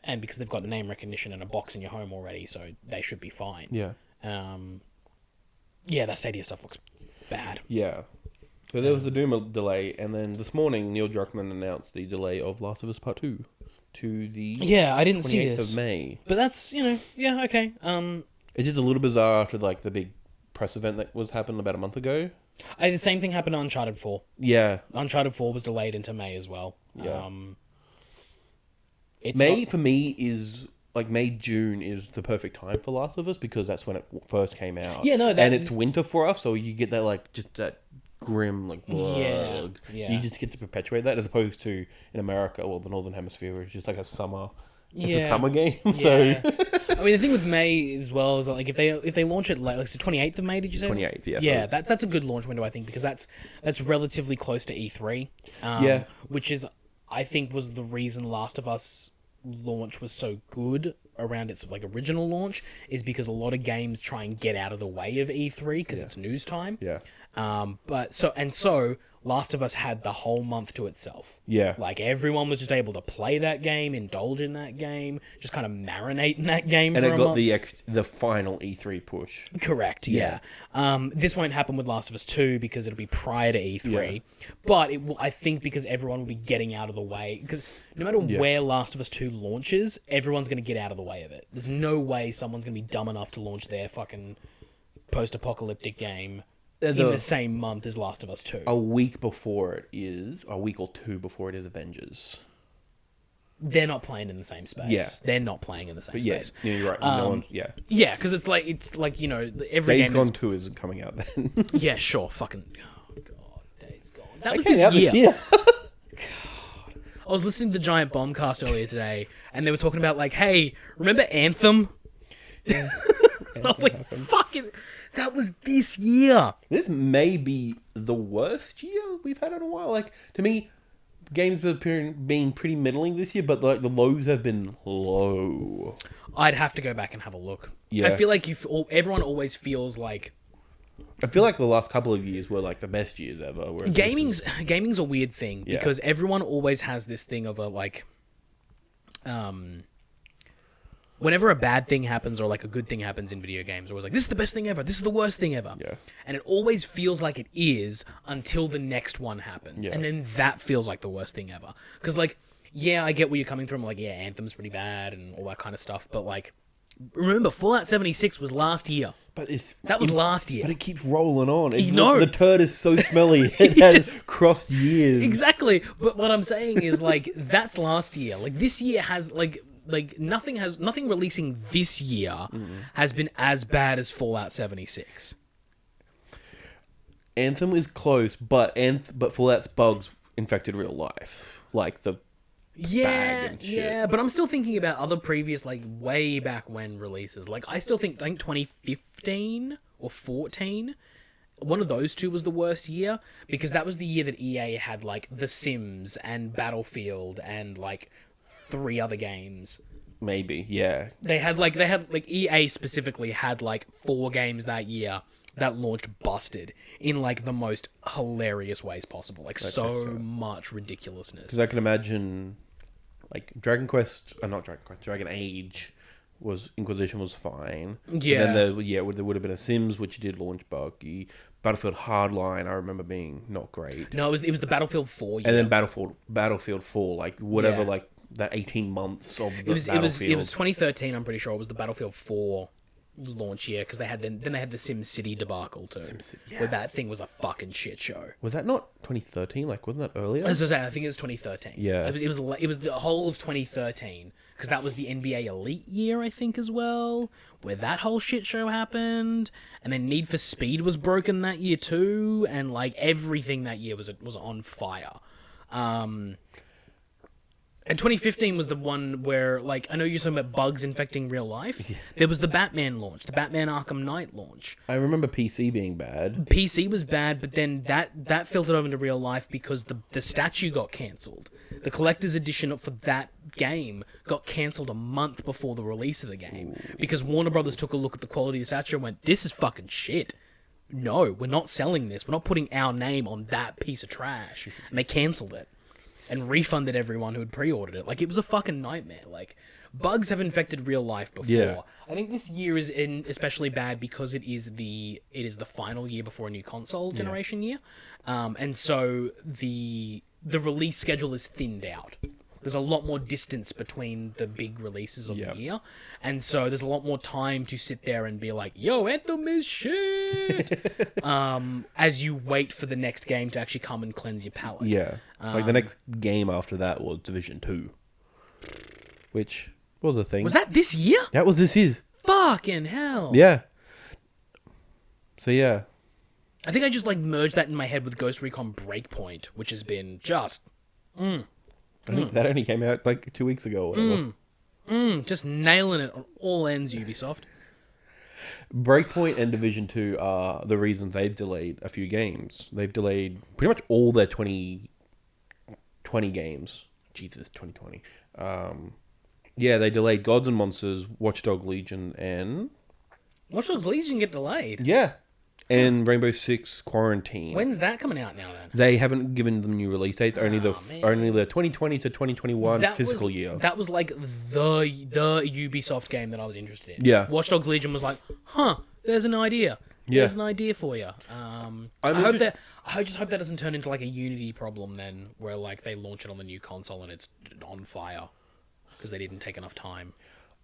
And because they've got the name recognition and a box in your home already, so they should be fine. Yeah. That Stadia stuff looks bad. Yeah. So there was the Doom delay, and then this morning Neil Druckmann announced the delay of Last of Us Part 2 to the I didn't see this. 28th of May. But that's, okay. It's just a little bizarre after the big press event that was happened about a month ago. The same thing happened to Uncharted 4. Yeah. Uncharted 4 was delayed into May as well. Yeah. May, for me, is... May, June is the perfect time for Last of Us because that's when it first came out. Yeah, no, and it's winter for us, so you get that, just that grim, Yeah. You just get to perpetuate that as opposed to in America, the Northern Hemisphere, where it's just a summer. It's a summer game, so... I mean, the thing with May as well is that, like, if they launch it like the 28th of May, did you say? 28th, yeah. Yeah, that's a good launch window, I think, because that's relatively close to E3. Which is, I think, was the reason Last of Us launch was so good around its like original launch, is because a lot of games try and get out of the way of E3 because it's news time. Yeah. But so Last of Us had the whole month to itself. Yeah. Like, everyone was just able to play that game, indulge in that game, just kind of marinate in that game and for a month. And it got the final E3 push. Correct, yeah. This won't happen with Last of Us 2 because it'll be prior to E3. Yeah. But I think because everyone will be getting out of the way, because no matter where Last of Us 2 launches, everyone's going to get out of the way of it. There's no way someone's going to be dumb enough to launch their fucking post-apocalyptic game in the same month as Last of Us 2. A week or two before it is Avengers. They're not playing in the same space. Yeah. They're not playing in the same space. Yeah, you're right. No one's, Yeah, because it's like, you know, every Days game Gone 2 isn't coming out then. Yeah, sure. Fucking... Oh, God. Days Gone. That was came out this year. God. I was listening to the Giant Bombcast earlier today, and they were talking about, like, hey, remember Anthem? Yeah. And I was like, fucking... That was this year. This may be the worst year we've had in a while. Like, to me, games have been pretty middling this year, but like the lows have been low. I'd have to go back and have a look. Yeah. I feel like everyone always feels like... I feel like the last couple of years were like the best years ever. Gaming's a weird thing, because everyone always has this thing of a, like... Whenever a bad thing happens or like a good thing happens in video games, always like, this is the best thing ever, this is the worst thing ever. Yeah. And it always feels like it is until the next one happens. Yeah. And then that feels like the worst thing ever. Because, like, yeah, I get where you're coming from. Like, yeah, Anthem's pretty bad and all that kind of stuff. But, like, remember, Fallout 76 was last year. That was last year. But it keeps rolling on. The turd is so smelly. It has crossed years. Exactly. But what I'm saying is, like, that's last year. Like, this year has, like nothing releasing this year has been as bad as Fallout 76. Anthem is close, but Fallout's bugs infected real life, like the bag and shit. Yeah, but I'm still thinking about other previous, like, way back when releases. Like, I think 2015 or 14, one of those two was the worst year, because that was the year that EA had, like, The Sims and Battlefield and, like, 3 other games. Maybe, yeah. They had EA specifically had like 4 games that year that launched busted in like the most hilarious ways possible. Like, so much ridiculousness. Because I can imagine, like, Dragon Age Inquisition was fine. Yeah. And then there would have been a Sims, which did launch buggy. Battlefield Hardline, I remember being not great. No, it was the Battlefield 4 year. And then Battlefield 4, like whatever, like that 18 months of the Battlefield. It was 2013, I'm pretty sure. It was the Battlefield 4 launch year, because they had the Sim City debacle too, where that thing was a fucking shit show. Was that not 2013? Like, wasn't that earlier? As I was saying, I think it was 2013. Yeah, it was the whole of 2013, because that was the NBA Elite year, I think, as well, where that whole shit show happened, and then Need for Speed was broken that year too, and like everything that year was on fire. And 2015 was the one where, like, I know you're talking about bugs infecting real life. Yeah. There was the Batman launch, the Batman Arkham Knight launch. I remember PC being bad. PC was bad, but then that filtered over into real life because the statue got cancelled. The collector's edition for that game got cancelled a month before the release of the game. Ooh. Because Warner Brothers took a look at the quality of the statue and went, this is fucking shit. No, we're not selling this. We're not putting our name on that piece of trash. And they cancelled it. And refunded everyone who had pre-ordered it. Like, it was a fucking nightmare. Like, bugs have infected real life before. Yeah. I think this year is especially bad because it is the final year before a new console generation year. And so the release schedule is thinned out. There's a lot more distance between the big releases of the year. And so there's a lot more time to sit there and be like, yo, Anthem is shit! As you wait for the next game to actually come and cleanse your palate. Yeah. Like, the next game after that was Division 2. Which was a thing. Was that this year? That was this year. Fucking hell. Yeah. So, yeah. I think I just, like, merged that in my head with Ghost Recon Breakpoint, which has been just... I think that only came out like 2 weeks ago or whatever. Just nailing it on all ends, Ubisoft. Breakpoint and Division 2 are the reasons they've delayed a few games. They've delayed pretty much all their 2020 games. Jesus, 2020. Yeah, they delayed Gods and Monsters, Watchdog Legion, and... Watchdog Legion get delayed? Yeah. And Rainbow Six Quarantine. When's that coming out now, then? They haven't given them new release dates. Only the 2020 to 2021 fiscal year. That was like the Ubisoft game that I was interested in. Yeah. Watch Dogs Legion was like, there's an idea. Yeah. There's an idea for you. I just hope that doesn't turn into like a Unity problem then, where like they launch it on the new console and it's on fire because they didn't take enough time.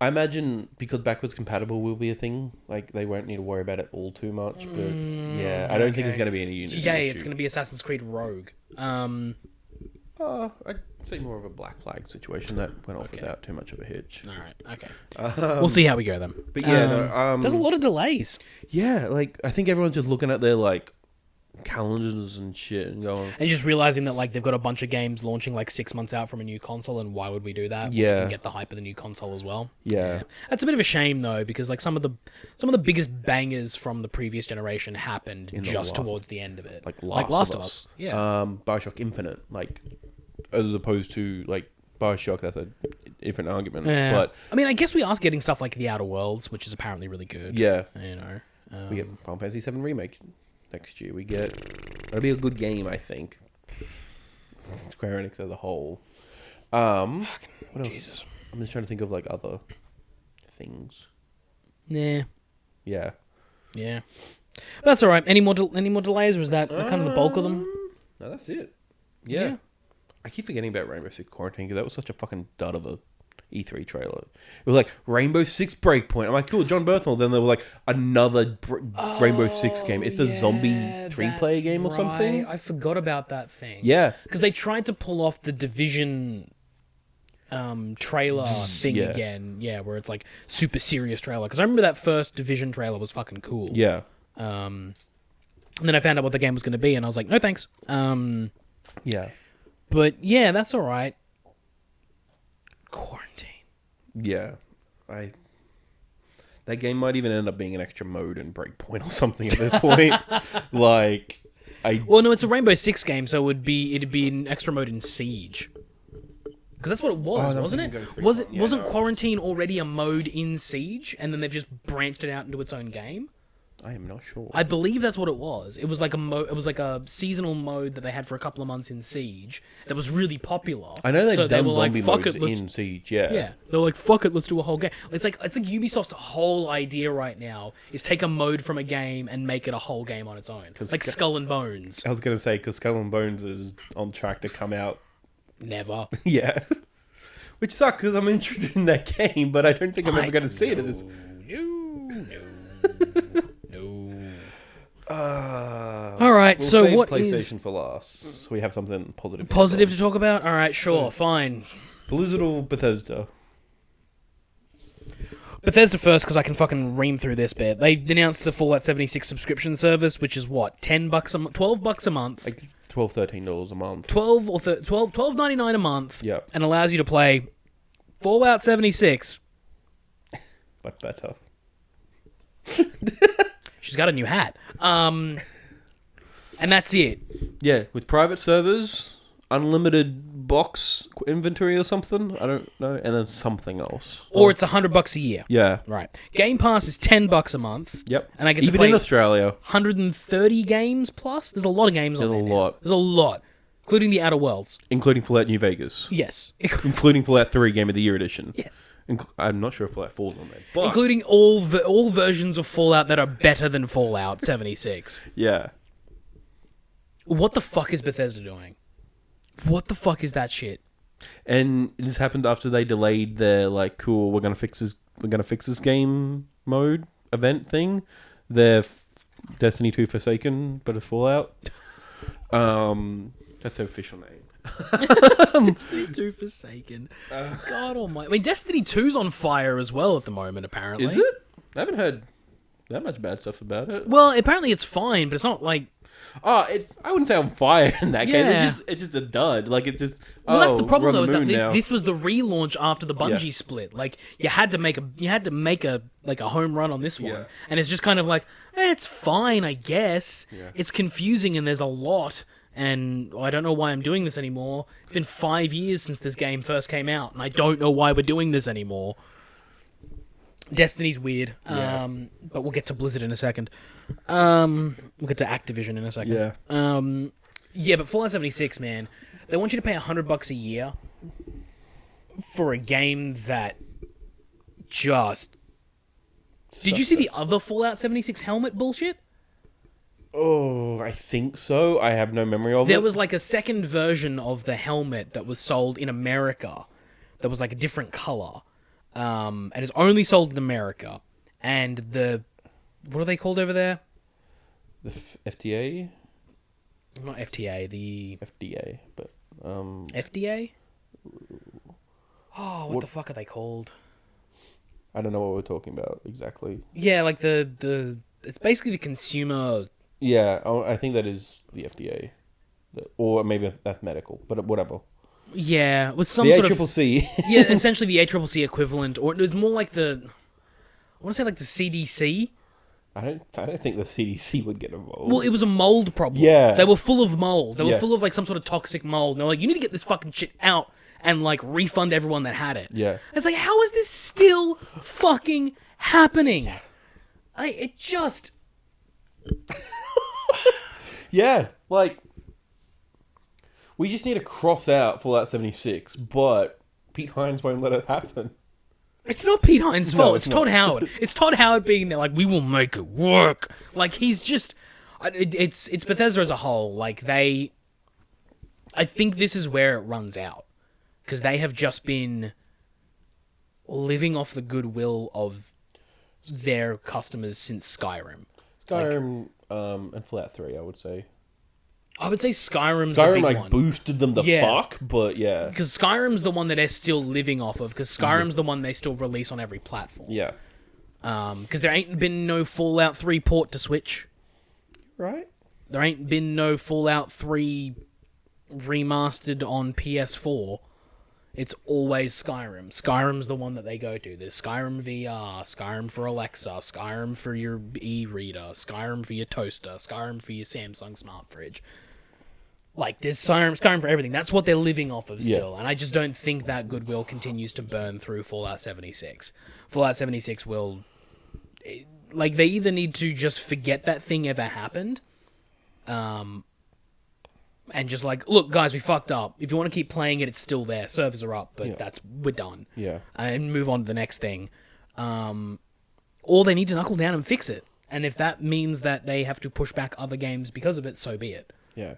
I imagine because backwards compatible will be a thing. Like they won't need to worry about it all too much. But yeah, I don't think it's going to be any Unity issue. It's going to be Assassin's Creed Rogue. I'd say more of a Black Flag situation that went off without too much of a hitch. All right, okay. We'll see how we go then. But yeah, there's a lot of delays. Yeah, like I think everyone's just looking at their like calendars and shit and going and just realizing that like they've got a bunch of games launching like 6 months out from a new console, and why would we do that? Yeah, we can get the hype of the new console as well. Yeah, that's a bit of a shame though, because like some of the biggest bangers from the previous generation happened just towards the end of it, like Last of Us. Yeah, Bioshock Infinite, like as opposed to like Bioshock. That's a different argument. But I mean, I guess we are getting stuff like The Outer Worlds, which is apparently really good. Yeah, you know, we get Final Fantasy VII Remake next year. It'll be a good game, I think. Square Enix as a whole. What else? Jesus. I'm just trying to think of like other things. Yeah. Yeah. Yeah. That's all right. Any more delays? Or was that kind of the bulk of them? No, that's it. Yeah. I keep forgetting about Rainbow Six Quarantine because that was such a fucking dud of a E3 trailer. It was like Rainbow Six Breakpoint. I'm like, cool, John Berthel. Then there was like another Rainbow Six game. It's a zombie 3-player game or something. I forgot about that thing. Yeah, because they tried to pull off the Division trailer thing again. Yeah, where it's like super serious trailer. Because I remember that first Division trailer was fucking cool. Yeah. And then I found out what the game was going to be, and I was like, no thanks. Yeah. But yeah, that's all right. Quarantine. Yeah, that game might even end up being an extra mode in Breakpoint or something at this point. Well, no, it's a Rainbow Six game, so it'd be an extra mode in Siege. Because that's what it was, wasn't it? Wasn't Quarantine already a mode in Siege, and then they've just branched it out into its own game? I am not sure. I believe that's what it was. It was like a seasonal mode that they had for a couple of months in Siege that was really popular. I know they've done zombie modes in Siege. Yeah. Yeah. They're like, fuck it, let's do a whole game. It's like Ubisoft's whole idea right now is take a mode from a game and make it a whole game on its own. Like Skull and Bones. I was gonna say because Skull and Bones is on track to come out. Never. Yeah. Which sucks because I'm interested in that game, but I don't think I'm ever going to see it at this. All right, we'll so save what PlayStation for last? So we have something positive. Positive to talk about? All right, sure, fine. Blizzard or Bethesda? Bethesda first, because I can fucking ream through this bit. They announced the Fallout 76 subscription service, which is what, $10 a month, $12 a month, like $12, $13 a month, $12.99 a month, yeah, and allows you to play Fallout 76, but better. She's got a new hat. And that's it. Yeah, with private servers, unlimited box inventory or something. I don't know, and then something else. Or it's $100 a year. Yeah, right. Game Pass is $10 a month. Yep, and I get even to play in Australia 130 games plus. There's a lot of games on there. There's a lot, including the Outer Worlds, including Fallout New Vegas. Yes, including Fallout 3 Game of the Year edition. Yes, I'm not sure if Fallout 4's on there, but including all versions of Fallout that are better than Fallout 76. Yeah. What the fuck is Bethesda doing? What the fuck is that shit? And this happened after they delayed their like, cool, we're gonna fix this game mode event thing. Their Destiny 2 Forsaken, but a Fallout. That's their official name. Destiny 2 Forsaken. God almighty. I mean, Destiny 2's on fire as well at the moment, apparently. Is it? I haven't heard that much bad stuff about it. Well, apparently it's fine, but it's not like... Oh, I wouldn't say on fire in that Yeah. case. It's just a dud. Like, it's just... Well, that's the problem we're on though. the Is that moon now. this was the relaunch after the Bungie split. Like you had to make a like a home run on this one, Yeah. and it's just kind of like it's fine, I guess. Yeah. It's confusing and there's a lot, and I don't know why I'm doing this anymore. It's been 5 years since this game first came out, and I don't know why we're doing this anymore. Destiny's weird, Yeah. but we'll get to Blizzard in a second. We'll get to Activision in a second. Yeah. Yeah, but Fallout 76, man, they want you to pay $100 a year for a game that just... Did you see the other Fallout 76 helmet bullshit? Oh, I think so. I have no memory of it. There was like a second version of the helmet that was sold in America that was like a different color. And it's only sold in America. And the... What are they called over there? The FTA? Not FTA, the... FDA, but... FDA? Oh, what the fuck are they called? I don't know what we're talking about exactly. Yeah, like the... It's basically the consumer... Yeah, I think that is the FDA. Or maybe that's medical, but whatever. Yeah, with some The sort of... ACCC. Yeah, essentially the ACCC equivalent, or it was more like the... I want to say like the CDC. I don't think the CDC would get involved. Well, it was a mold problem. Yeah. They were full of mold. They were Yeah. full of like some sort of toxic mold. And they're like, you need to get this fucking shit out and like refund everyone that had it. Yeah. It's like, how is this still fucking happening? It just... Yeah, like... We just need to cross out Fallout 76, but Pete Hines won't let it happen. It's not Pete Hines' fault. It's it's Todd not. Howard. It's Todd Howard being there like, we will make it work. Like, he's just... It's Bethesda as a whole. Like, I think this is where it runs out. Because they have just been living off the goodwill of their customers since Skyrim. Skyrim and Fallout 3, I would say. I would say Skyrim's the Skyrim, big like, one. boosted them the Yeah. fuck, but yeah. Because Skyrim's the one that they're still living off of. Because Skyrim's the one they still release on every platform. Yeah. Because there ain't been no Fallout 3 port to Switch. Right? There ain't been no Fallout 3 remastered on PS4. It's always Skyrim. Skyrim's the one that they go to. There's Skyrim VR, Skyrim for Alexa, Skyrim for your e-reader, Skyrim for your toaster, Skyrim for your Samsung smart fridge. Like, there's Skyrim for everything. That's what they're living off of still. And I just don't think that goodwill continues to burn through Fallout 76. Fallout 76 will... Like, they either need to just forget that thing ever happened, and just like, look, guys, we fucked up. If you want to keep playing it, it's still there. Servers are up, but we're done. Yeah. And move on to the next thing. Or they need to knuckle down and fix it. And if that means that they have to push back other games because of it, so be it. Yeah.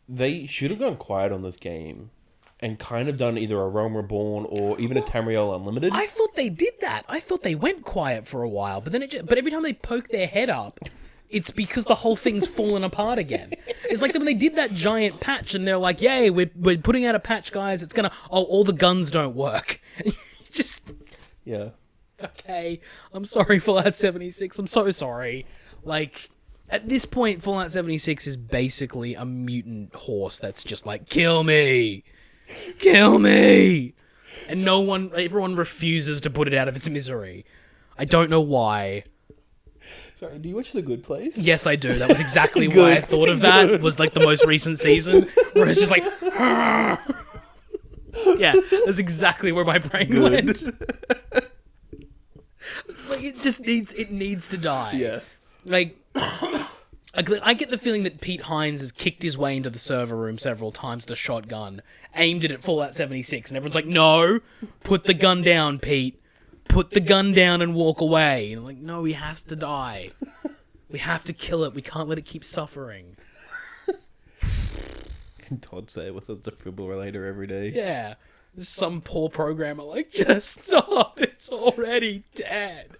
They should have gone quiet on this game and kind of done either a Realm Reborn or even a Tamriel Unlimited. I thought they did that. I thought they went quiet for a while, but then but every time they poke their head up, it's because the whole thing's fallen apart again. It's like when they did that giant patch and they're like, yay, we're putting out a patch, guys. It's gonna... Oh, all the guns don't work. Just... Yeah. Okay, I'm sorry, Fallout 76. I'm so sorry. Like, at this point, Fallout 76 is basically a mutant horse that's just like, kill me! Kill me! And everyone refuses to put it out of its misery. I don't know why. Sorry, do you watch The Good Place? Yes, I do. That was exactly why I thought of that. Was like the most recent season, where it's just like, yeah, that's exactly where my brain went. It's like it needs to die. Yes. Like, I get the feeling that Pete Hines has kicked his way into the server room several times with a shotgun, aimed it at Fallout 76, and everyone's like, no, put the gun down, Pete. Put the gun down and walk away. And I'm like, no, he has to die. We have to kill it. We can't let it keep suffering. And Todd say it with a defibrillator every day. Yeah. There's some poor programmer like, just stop. It's already dead.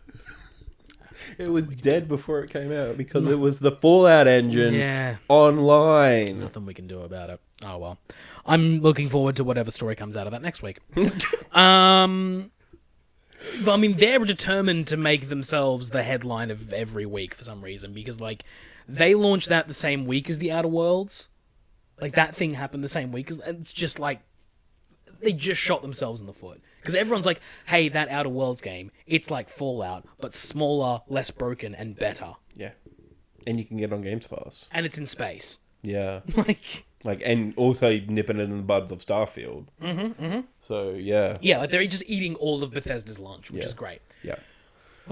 It was dead before it came out because it was the Fallout engine Yeah. online. Nothing we can do about it. Oh, well. I'm looking forward to whatever story comes out of that next week. But, I mean, they're determined to make themselves the headline of every week for some reason, because, like, they launched that the same week as the Outer Worlds. Like, that thing happened the same week. It's just like, they just shot themselves in the foot. Because everyone's like, hey, that Outer Worlds game, it's like Fallout, but smaller, less broken, and better. Yeah. And you can get it on Games Pass. And it's in space. Yeah. Like, and also nipping it in the buds of Starfield. So, yeah. Yeah, like, they're just eating all of Bethesda's lunch, which is great. Yeah.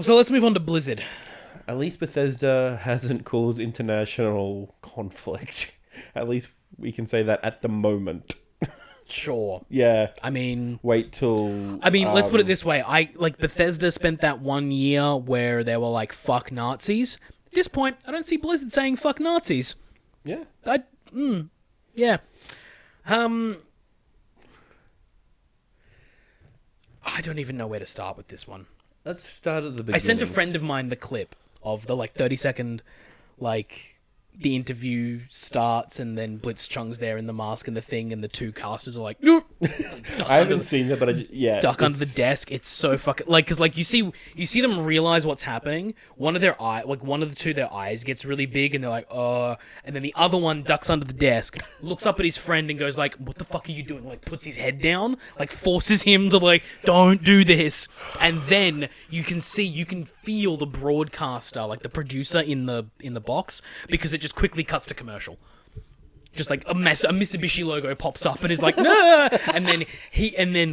So let's move on to Blizzard. At least Bethesda hasn't caused international conflict. At least we can say that at the moment. Sure. Yeah. I mean... Wait till... let's put it this way. Bethesda spent that 1 year where they were like, fuck Nazis. At this point, I don't see Blizzard saying fuck Nazis. Yeah. Yeah. I don't even know where to start with this one. Let's start at the beginning. I sent a friend of mine the clip of the, 30-second, the interview starts and then Blitzchung's there in the mask and the thing and the two casters are like, nope. I haven't seen that, but duck under the desk. It's so fucking because you see them realize what's happening. One of their one of the two, their eyes gets really big and they're like, and then the other one ducks under the desk, looks up at his friend and goes like, what the fuck are you doing? Like, puts his head down, like forces him to like, don't do this. And then you can feel the broadcaster, like the producer in the box, because it just quickly cuts to commercial. Just like a Mitsubishi logo pops up and is like, no, and then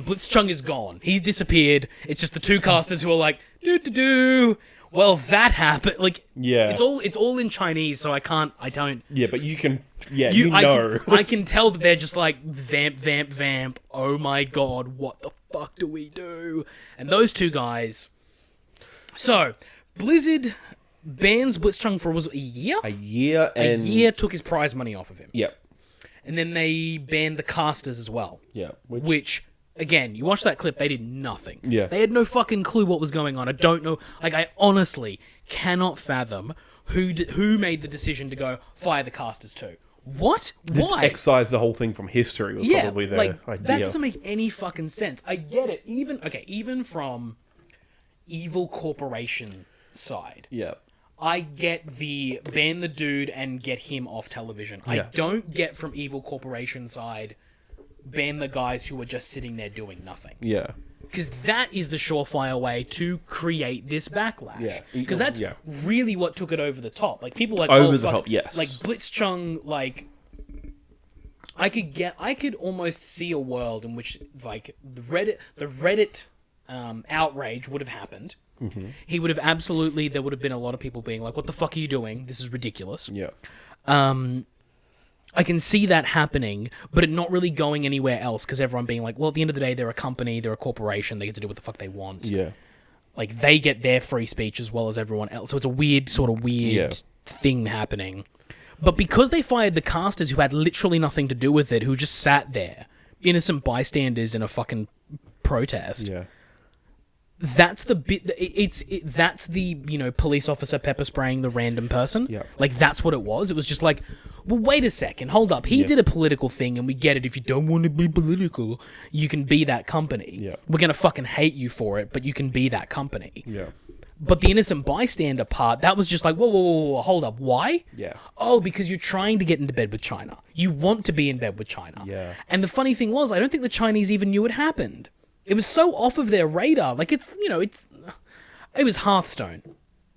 Blitzchung is gone. He's disappeared. It's just the two casters who are like, do. Well, that happened. Like, yeah, it's all in Chinese, so I don't. Yeah, but you can. Yeah, you know. I can tell that they're just like vamp. Oh my god, what the fuck do we do? And those two guys. So, Blizzard bans Blitzchung for, was it a year? A year took his prize money off of him. Yep. And then they banned the casters as well. Yeah. Which, again, you watch that clip, they did nothing. Yeah. They had no fucking clue what was going on. I don't know. Like, I honestly cannot fathom who made the decision to go fire the casters too. What? Why? Excise the whole thing from history was probably their idea. That doesn't make any fucking sense. I get it. Even from Evil Corporation side. Yeah. I get the ban the dude and get him off television. Yeah. I don't get from Evil Corporation side ban the guys who are just sitting there doing nothing. Yeah. Because that is the surefire way to create this backlash. Yeah. Because that's really what took it over the top. Like, people like... Over the top, yes. Like, Blitzchung, like... I could almost see a world in which, like, the Reddit outrage would have happened. Mm-hmm. He would have there would have been a lot of people being like, what the fuck are you doing? This is ridiculous. Yeah. I can see that happening, but it not really going anywhere else, because everyone being like, well, at the end of the day, they're a company, they're a corporation, they get to do what the fuck they want. Yeah. Like, they get their free speech as well as everyone else. So it's a weird thing happening. But because they fired the casters who had literally nothing to do with it, who just sat there, innocent bystanders in a fucking protest. Yeah. That's the bit. That's the police officer pepper spraying the random person. Yeah. Like, that's what it was. It was just like, well, wait a second, hold up. He did a political thing, and we get it. If you don't want to be political, you can be that company. Yeah. We're gonna fucking hate you for it, but you can be that company. Yeah. But the innocent bystander part, that was just like, whoa, hold up, why? Yeah. Oh, because you're trying to get into bed with China. You want to be in bed with China. Yeah. And the funny thing was, I don't think the Chinese even knew it happened. It was so off of their radar. Like, it was Hearthstone.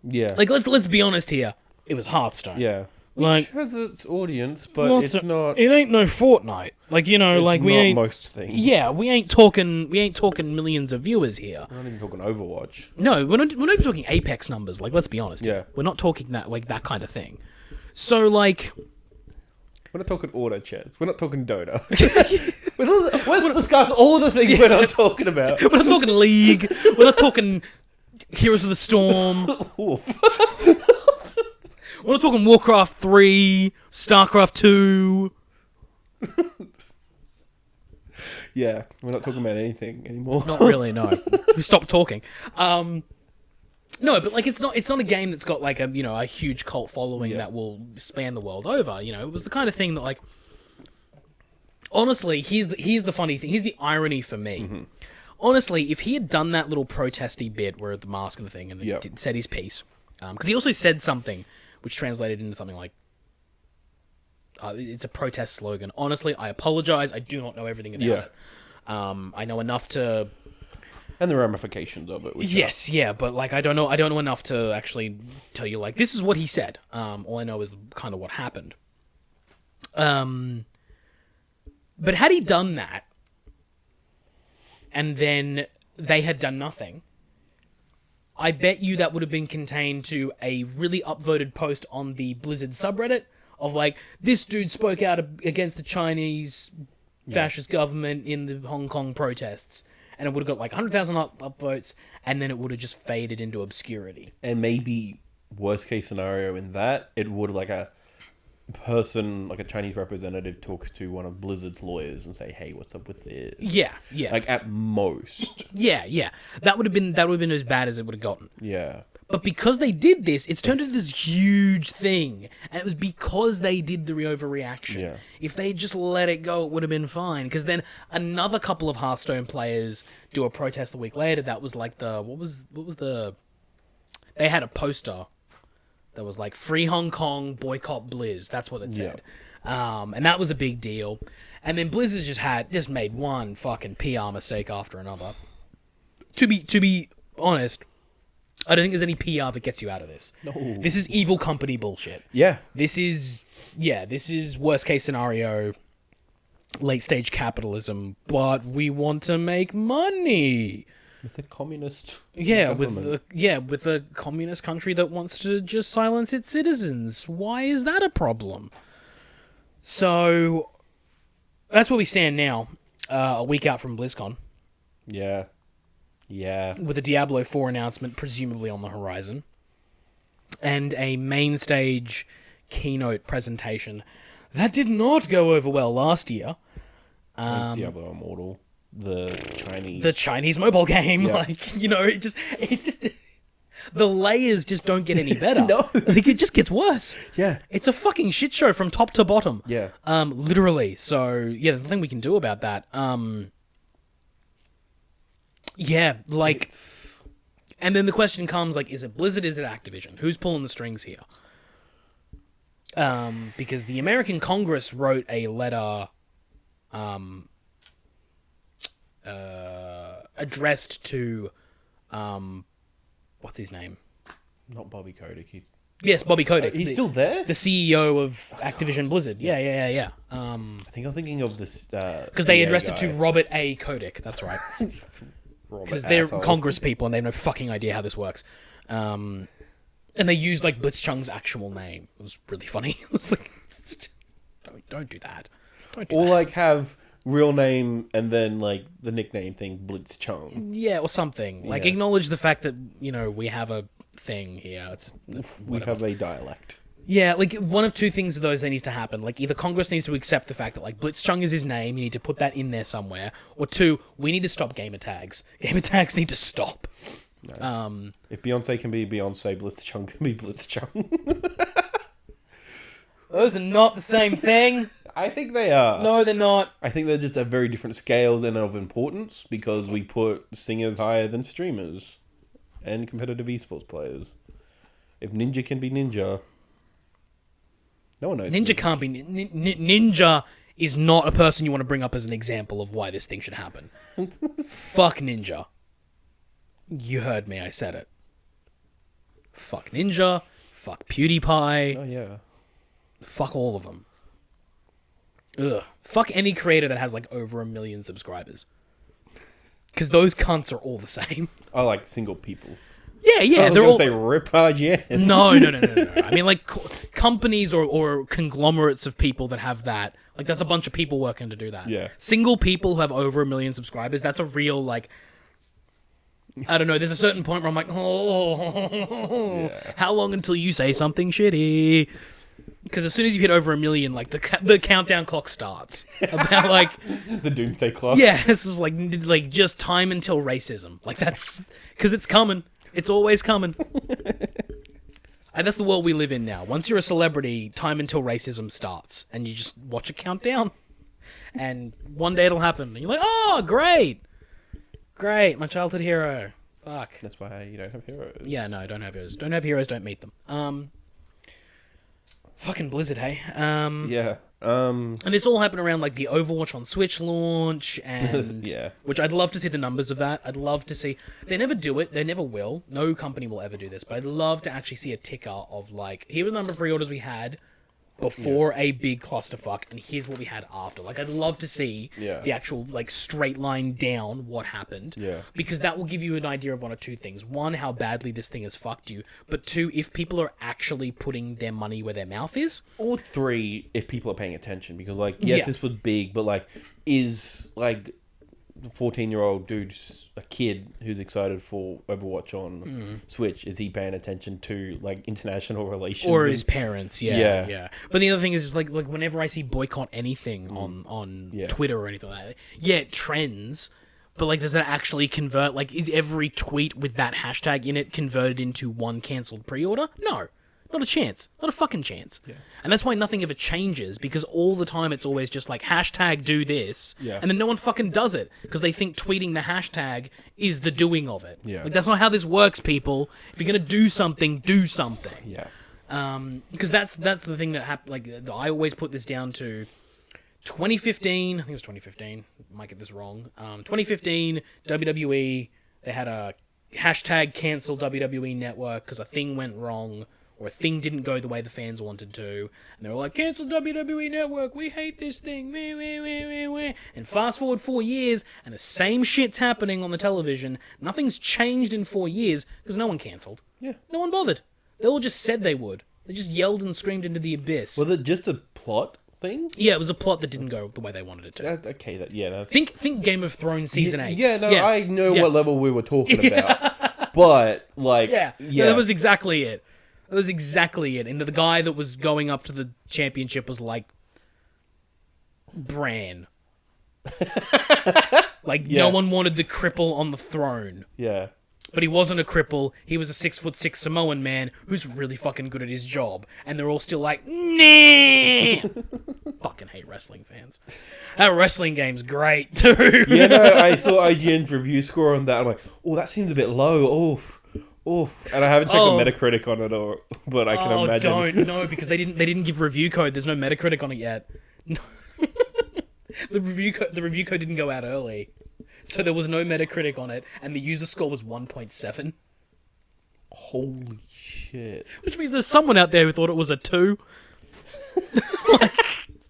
Yeah. Like, let's be honest here. It was Hearthstone. Yeah. Like, Which has its audience, but it's not. It ain't no Fortnite. Like, it's we not ain't most things. Yeah, we ain't talking millions of viewers here. We're not even talking Overwatch. No, we're not even talking Apex numbers. Like, let's be honest. Yeah. Here. We're not talking that kind of thing. So, like, we're not talking auto chess. We're not talking Dota. Let's discuss all the things we're not talking about. We're not talking League. We're not talking Heroes of the Storm. We're not talking Warcraft 3, StarCraft 2. Yeah, we're not talking about anything anymore. Not really, no. We stopped talking. No, but like, it's not a game that's got like a huge cult following that will span the world over. It was the kind of thing that, like, honestly, here's the funny thing. Here's the irony for me. Mm-hmm. Honestly, if he had done that little protesty bit where the mask and the thing and said his piece, because he also said something which translated into something like, it's a protest slogan. Honestly, I apologize. I do not know everything about it. I know enough to... And the ramifications of it. Yes, but like I don't know enough to actually tell you like this is what he said. All I know is kind of what happened. But had he done that, and then they had done nothing, I bet you that would have been contained to a really upvoted post on the Blizzard subreddit of like, this dude spoke out against the Chinese fascist government in the Hong Kong protests. And it would have got like 100,000 upvotes, and then it would have just faded into obscurity. And maybe, worst case scenario in that, it would like a person, like a Chinese representative talks to one of Blizzard's lawyers and say, hey, what's up with this? Yeah. Like at most. Yeah. That would have been as bad as it would have gotten. Yeah. But because they did this, it's turned into this huge thing. And it was because they did the overreaction. Yeah. If they just let it go, it would have been fine. Because then another couple of Hearthstone players do a protest a week later. That was like what was the... They had a poster that was like, Free Hong Kong, boycott Blizz. That's what it said. Yeah. And that was a big deal. And then Blizz just made one fucking PR mistake after another. To be honest... I don't think there's any PR that gets you out of this. No. This is evil company bullshit. Yeah. This is worst case scenario, late stage capitalism, but we want to make money. With a communist with a communist country that wants to just silence its citizens. Why is that a problem? So that's where we stand now, a week out from BlizzCon. Yeah. Yeah. With a Diablo 4 announcement presumably on the horizon. And a main stage keynote presentation that did not go over well last year. Diablo Immortal. The Chinese mobile game. Yeah. Like, it just the layers just don't get any better. No. Like, it just gets worse. Yeah. It's a fucking shit show from top to bottom. Yeah. Literally. So, yeah, there's nothing we can do about that. Yeah, like... And then the question comes, like, is it Blizzard, is it Activision? Who's pulling the strings here? Because the American Congress wrote a letter addressed to... what's his name? Not Bobby Kotick. Yes, Bobby Kotick. He's still there? The CEO of Activision Blizzard. Yeah. I think I'm thinking of this... Because they addressed it to Robert A. Kotick, that's right. Because they're Congress people and they have no fucking idea how this works. And they used, like, Blitzchung's actual name. It was really funny. It was like, don't do that. Or, like, have real name and then, like, the nickname thing, Blitzchung. Yeah, or something. Like, acknowledge the fact that, we have a thing here. We have a dialect. Yeah, like, one of two things of those that needs to happen. Like, either Congress needs to accept the fact that, like, Blitzchung is his name, you need to put that in there somewhere, or two, we need to stop gamer tags. Gamer tags need to stop. No. If Beyonce can be Beyonce, Blitzchung can be Blitzchung. Those are not the same thing. I think they are. No, they're not. I think they're just at very different scales and of importance, because we put singers higher than streamers and competitive esports players. If Ninja can be Ninja... No one knows. Ninja can't be... Ninja is not a person you want to bring up as an example of why this thing should happen. Fuck Ninja. You heard me, I said it. Fuck Ninja. Fuck PewDiePie. Oh, yeah. Fuck all of them. Ugh. Fuck any creator that has, like, over 1 million subscribers. Because those cunts are all the same. I like single people. Yeah, they're all... say rip again. No. I mean, like, companies or conglomerates of people that have that. Like, that's a bunch of people working to do that. Yeah. Single people who have over 1 million subscribers, that's a real, like... I don't know, there's a certain point where I'm like, how long until you say something shitty? Because as soon as you hit over 1 million, like, the countdown clock starts. About, like... the doomsday clock. Yeah, this is, like just time until racism. Like, that's... Because it's coming. It's always coming. And that's the world we live in now. Once you're a celebrity, time until racism starts. And you just watch it count down. And one day it'll happen. And you're like, oh, great. Great, my childhood hero. Fuck. That's why you don't have heroes. Yeah, no, don't have heroes. Don't have heroes, don't meet them. Fucking Blizzard, hey. Yeah. And this all happened around like the Overwatch on Switch launch, and Yeah. which I'd love to see the numbers of that. I'd love to see. They never do it. They never will. No company will ever do this. But I'd love to actually see a ticker of like, here are the number of pre-orders we had before a big clusterfuck, and here's what we had after. Like, I'd love to see the actual like straight line down what happened. Yeah. Because that will give you an idea of one or two things. One, how badly this thing has fucked you. But two, if people are actually putting their money where their mouth is. Or three, if people are paying attention. Because, like, yes, this was big, but, like, is, like, the 14-year-old dude a kid who's excited for Overwatch on Switch? Is he paying attention to, like, international relations? Or his parents, yeah. But the other thing is like whenever I see boycott anything on Twitter or anything like that, it trends. But, like, does that actually convert? Like, is every tweet with that hashtag in it converted into one cancelled pre-order? No. Not a chance. Not a fucking chance. Yeah. And that's why nothing ever changes, because all the time it's always just like, hashtag do this, and then no one fucking does it, because they think tweeting the hashtag is the doing of it. Yeah. Like, that's not how this works, people. If you're going to do something, do something. Yeah. Because that's the thing that happened. Like, I always put this down to 2015. I think it was 2015. Might get this wrong. 2015, WWE, they had a hashtag cancel WWE Network because a thing went wrong, or a thing didn't go the way the fans wanted to, and they were like, cancel WWE Network, we hate this thing, and fast forward 4 years, and the same shit's happening on the television. Nothing's changed in 4 years, because no one cancelled. Yeah. No one bothered. They all just said they would. They just yelled and screamed into the abyss. Was it just a plot thing? Yeah, it was a plot that didn't go the way they wanted it to. Okay, that's... Think Game of Thrones Season 8. Yeah, I know what level we were talking about. But, like... Yeah, that was exactly it. That was exactly it. And the guy that was going up to the championship was like... Bran. Like, no one wanted the cripple on the throne. Yeah. But he wasn't a cripple. He was a 6'6" Samoan man who's really fucking good at his job. And they're all still like, nah! Fucking hate wrestling fans. That wrestling game's great, too. Yeah, no, I saw IGN's review score on that. I'm like, oh, that seems a bit low. Oof. And I haven't checked the Metacritic on it, but I can imagine. No, because they didn't give review code. There's no Metacritic on it yet. No. The review code didn't go out early. So there was no Metacritic on it, and the user score was 1.7. Holy shit. Which means there's someone out there who thought it was a 2. Like,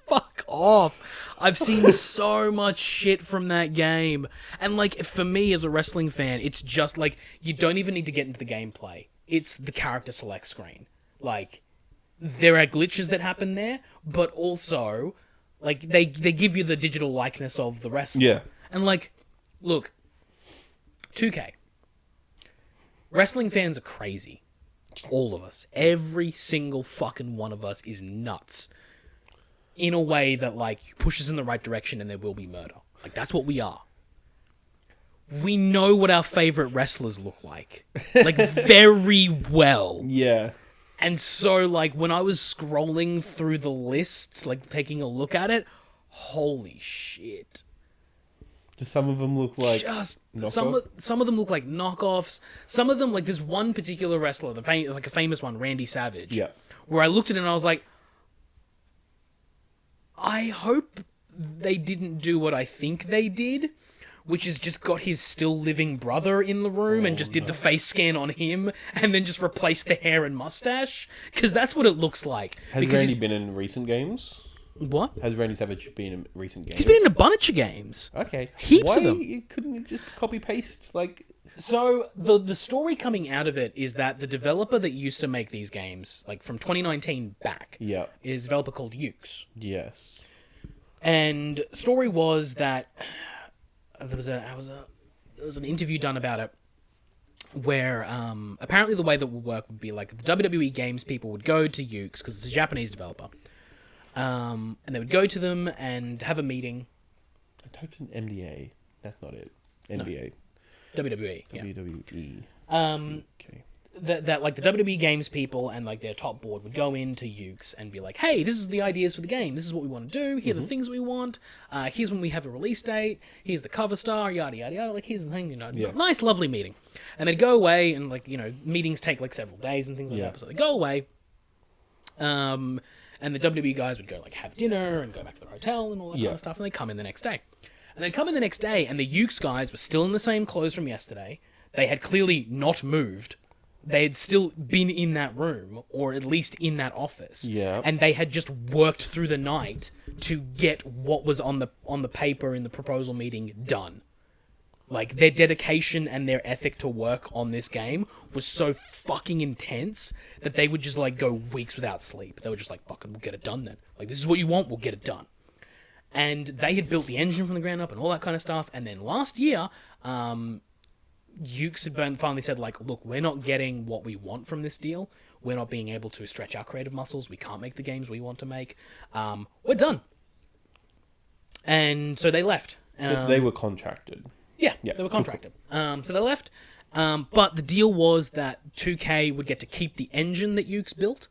fuck off. I've seen so much shit from that game. And, like, for me as a wrestling fan, it's just, like, you don't even need to get into the gameplay. It's the character select screen. Like, there are glitches that happen there, but also, like, they give you the digital likeness of the wrestler. Yeah. And, like... Look, 2K. Wrestling fans are crazy. All of us. Every single fucking one of us is nuts. In a way that, like, pushes in the right direction and there will be murder. Like, that's what we are. We know what our favorite wrestlers look like. Like, very well. Yeah. And so, like, when I was scrolling through the list, like, taking a look at it, holy shit. Some of them look like some of them look like knockoffs. Some of them, like, there's one particular wrestler, like a famous one, Randy Savage. Yeah. Where I looked at it and I was like, I hope they didn't do what I think they did, which is just got his still living brother in the room and just did the face scan on him and then just replaced the hair and mustache, because that's what it looks like. Has Randy been in recent games? What? Has Randy Savage been in recent games? He's been in a bunch of games. Okay. Heaps of them. Why couldn't you just copy-paste, like... So, the story coming out of it is that the developer that used to make these games, like, from 2019 back, is a developer called Ukes. Yes. And story was that there was an interview done about it where apparently the way that would work would be like the WWE games people would go to Ukes, because it's a Japanese developer, and they would go to them and have a meeting. I typed in MDA. That's not it. NBA. No. WWE. WWE. Okay. That like the WWE games people and like their top board would go into Ukes and be like, hey, this is the ideas for the game. This is what we want to do. Here are the things we want. Here's when we have a release date. Here's the cover star. Yada yada yada. Like, here's the thing. Nice, lovely meeting. And they'd go away and, like, meetings take like several days and things like that. So they go away. And the WWE guys would go like have dinner and go back to their hotel and all that kind of stuff, and they come in the next day. And they come in the next day, and the Ukes guys were still in the same clothes from yesterday. They had clearly not moved. They had still been in that room, or at least in that office. Yeah. And they had just worked through the night to get what was on the paper in the proposal meeting done. Like, their dedication and their ethic to work on this game was so fucking intense that they would just, like, go weeks without sleep. They were just like, fucking, we'll get it done then. Like, this is what you want, we'll get it done. And they had built the engine from the ground up and all that kind of stuff. And then last year, Ukes had finally said, like, look, we're not getting what we want from this deal. We're not being able to stretch our creative muscles. We can't make the games we want to make. We're done. And so they left. They were contracted. Yeah, they were contracted. So they left. But the deal was that 2K would get to keep the engine that Ukes built,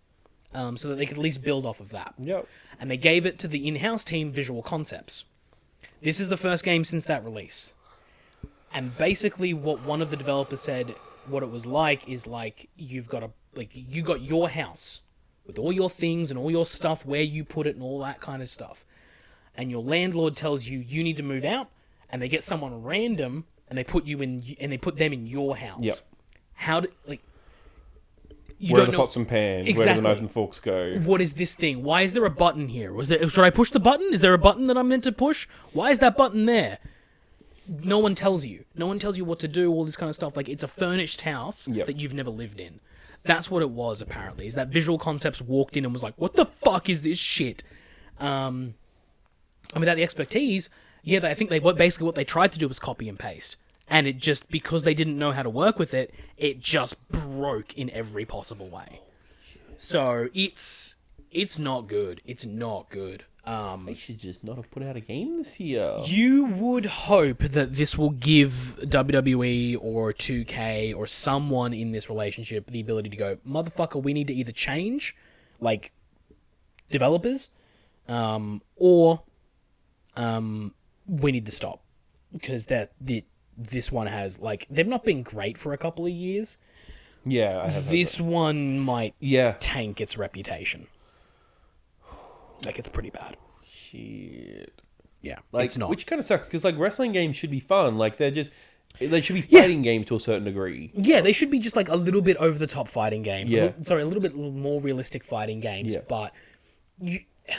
so that they could at least build off of that. Yep. And they gave it to the in-house team, Visual Concepts. This is the first game since that release. And basically what one of the developers said, what it was like, is like, you got your house with all your things and all your stuff, where you put it and all that kind of stuff. And your landlord tells you, you need to move out, and they get someone random, and they put them in your house. Yep. How do, like... Where are the pots and pans? Exactly. Where do the knives and forks go? What is this thing? Why is there a button here? Should I push the button? Is there a button that I'm meant to push? Why is that button there? No one tells you. No one tells you what to do, all this kind of stuff. Like, it's a furnished house that you've never lived in. That's what it was, apparently, is that Visual Concepts walked in and was like, what the fuck is this shit? And without the expertise, I think basically what they tried to do was copy and paste. And it just, because they didn't know how to work with it, it just broke in every possible way. So it's not good. It's not good. They should just not have put out a game this year. You would hope that this will give WWE or 2K or someone in this relationship the ability to go, motherfucker, we need to either change, like, developers, or we need to stop. Because this one has, like, they've not been great for a couple of years. Yeah, I have. This one might tank its reputation. Like, it's pretty bad. Shit. Yeah, like, it's not. Which kind of sucks, because, like, wrestling games should be fun. Like, they should be fighting games to a certain degree. Yeah, they should be just, like, a little bit over-the-top fighting games. Yeah. A little bit more realistic fighting games, but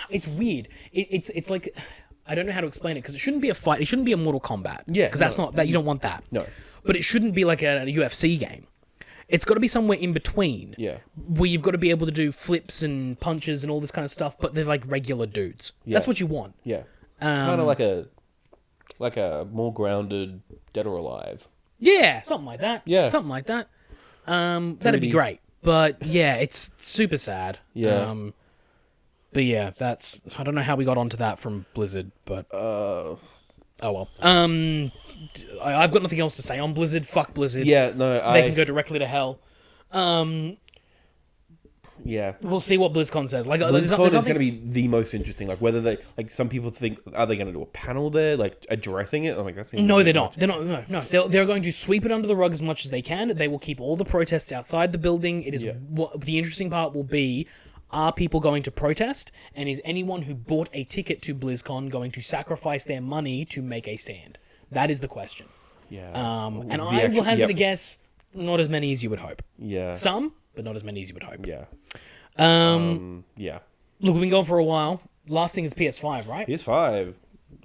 it's weird. It's like... I don't know how to explain it, because it shouldn't be a fight. It shouldn't be a Mortal Kombat. Yeah. Because that's not... that you don't want that. No. But it shouldn't be like a UFC game. It's got to be somewhere in between. Yeah. Where you've got to be able to do flips and punches and all this kind of stuff, but they're like regular dudes. Yeah. That's what you want. Yeah. Kind of like a more grounded Dead or Alive. Yeah, something like that. Yeah. Something like that. That'd be great. But yeah, it's super sad. Yeah. But yeah, that's... I don't know how we got onto that from Blizzard, but... Oh well. I've got nothing else to say on Blizzard. Fuck Blizzard. Yeah, no, They can go directly to hell. Yeah. We'll see what BlizzCon says. Like, BlizzCon is going to be the most interesting. Like, whether they... Like, some people think, are they going to do a panel there, like, addressing it? I'm like, that's... No, they're not. They're not. No. They're going to sweep it under the rug as much as they can. They will keep all the protests outside the building. It is... What the interesting part will be... Are people going to protest? And is anyone who bought a ticket to BlizzCon going to sacrifice their money to make a stand? That is the question. Yeah. And I will hazard a guess, not as many as you would hope. Yeah. Some, but not as many as you would hope. Yeah. Yeah. Look, we've been going for a while. Last thing is PS5, right? PS5.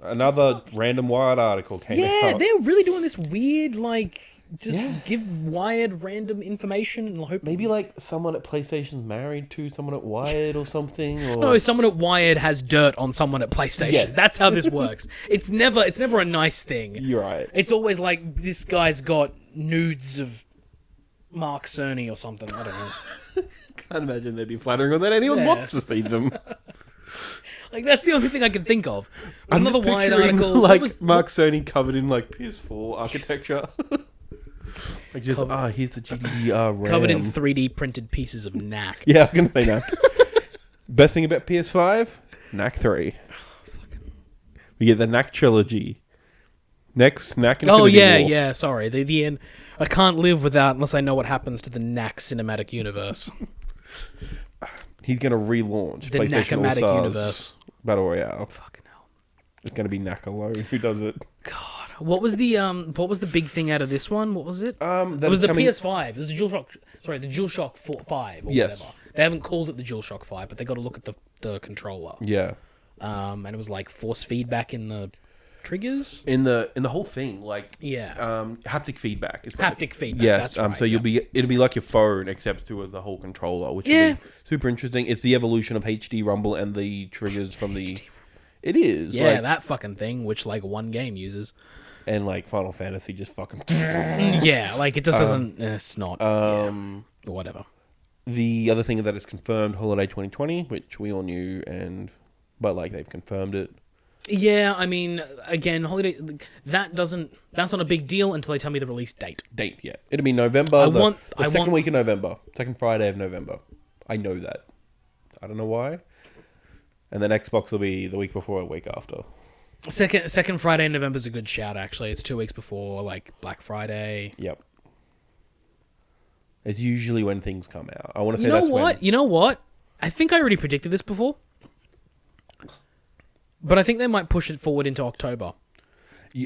Another random Wired article came out. Yeah, they're really doing this weird, like... Just give Wired random information and hope... Maybe, like, someone at PlayStation's married to someone at Wired or something, or... No, someone at Wired has dirt on someone at PlayStation. Yeah. That's how this works. It's never a nice thing. You're right. It's always like, this guy's got nudes of Mark Cerny or something. I don't know. Can't imagine they'd be flattering on that. Anyone wants to see them. Like, that's the only thing I can think of. Another Wired article... like, Mark Cerny covered in, like, PS4 architecture. Like, just, here's the GDDR RAM. Covered in 3D printed pieces of knack. Yeah, I was going to say knack. Best thing about PS5? Knack 3. We get the knack trilogy. Next, knack Infinity War. Yeah, sorry. The end. I can't live without unless I know what happens to the knack cinematic universe. He's going to relaunch The PlayStation Nakamatic All-Stars universe. Battle Royale. Fucking hell. It's going to be Nak alone who does it. God. What was the big thing out of this one? What was it? It was the PS5. It was the DualShock. Sorry, the DualShock 5 or whatever. They haven't called it the DualShock 5, but they got to look at the controller. Yeah. And it was like force feedback in the triggers. In the whole thing, like haptic feedback. Is Haptic feedback. Yes. That's right, so it'll be like your phone except through the whole controller, which will be super interesting. It's the evolution of HD Rumble and the triggers from the. It is. Yeah, like, that fucking thing, which like one game uses. And like Final Fantasy just fucking. Yeah, like it just doesn't. It's not. Whatever. The other thing that is confirmed, Holiday 2020, which we all knew, but like they've confirmed it. Yeah, I mean, again, holiday. That's not a big deal until they tell me the release date. Yeah, it'll be November. The second week of November, second Friday of November. I know that. I don't know why. And then Xbox will be the week before, a week after. Second Friday in November is a good shout. Actually, it's 2 weeks before like Black Friday. Yep. It's usually when things come out. I want to say You know what? I think I already predicted this before. But I think they might push it forward into October.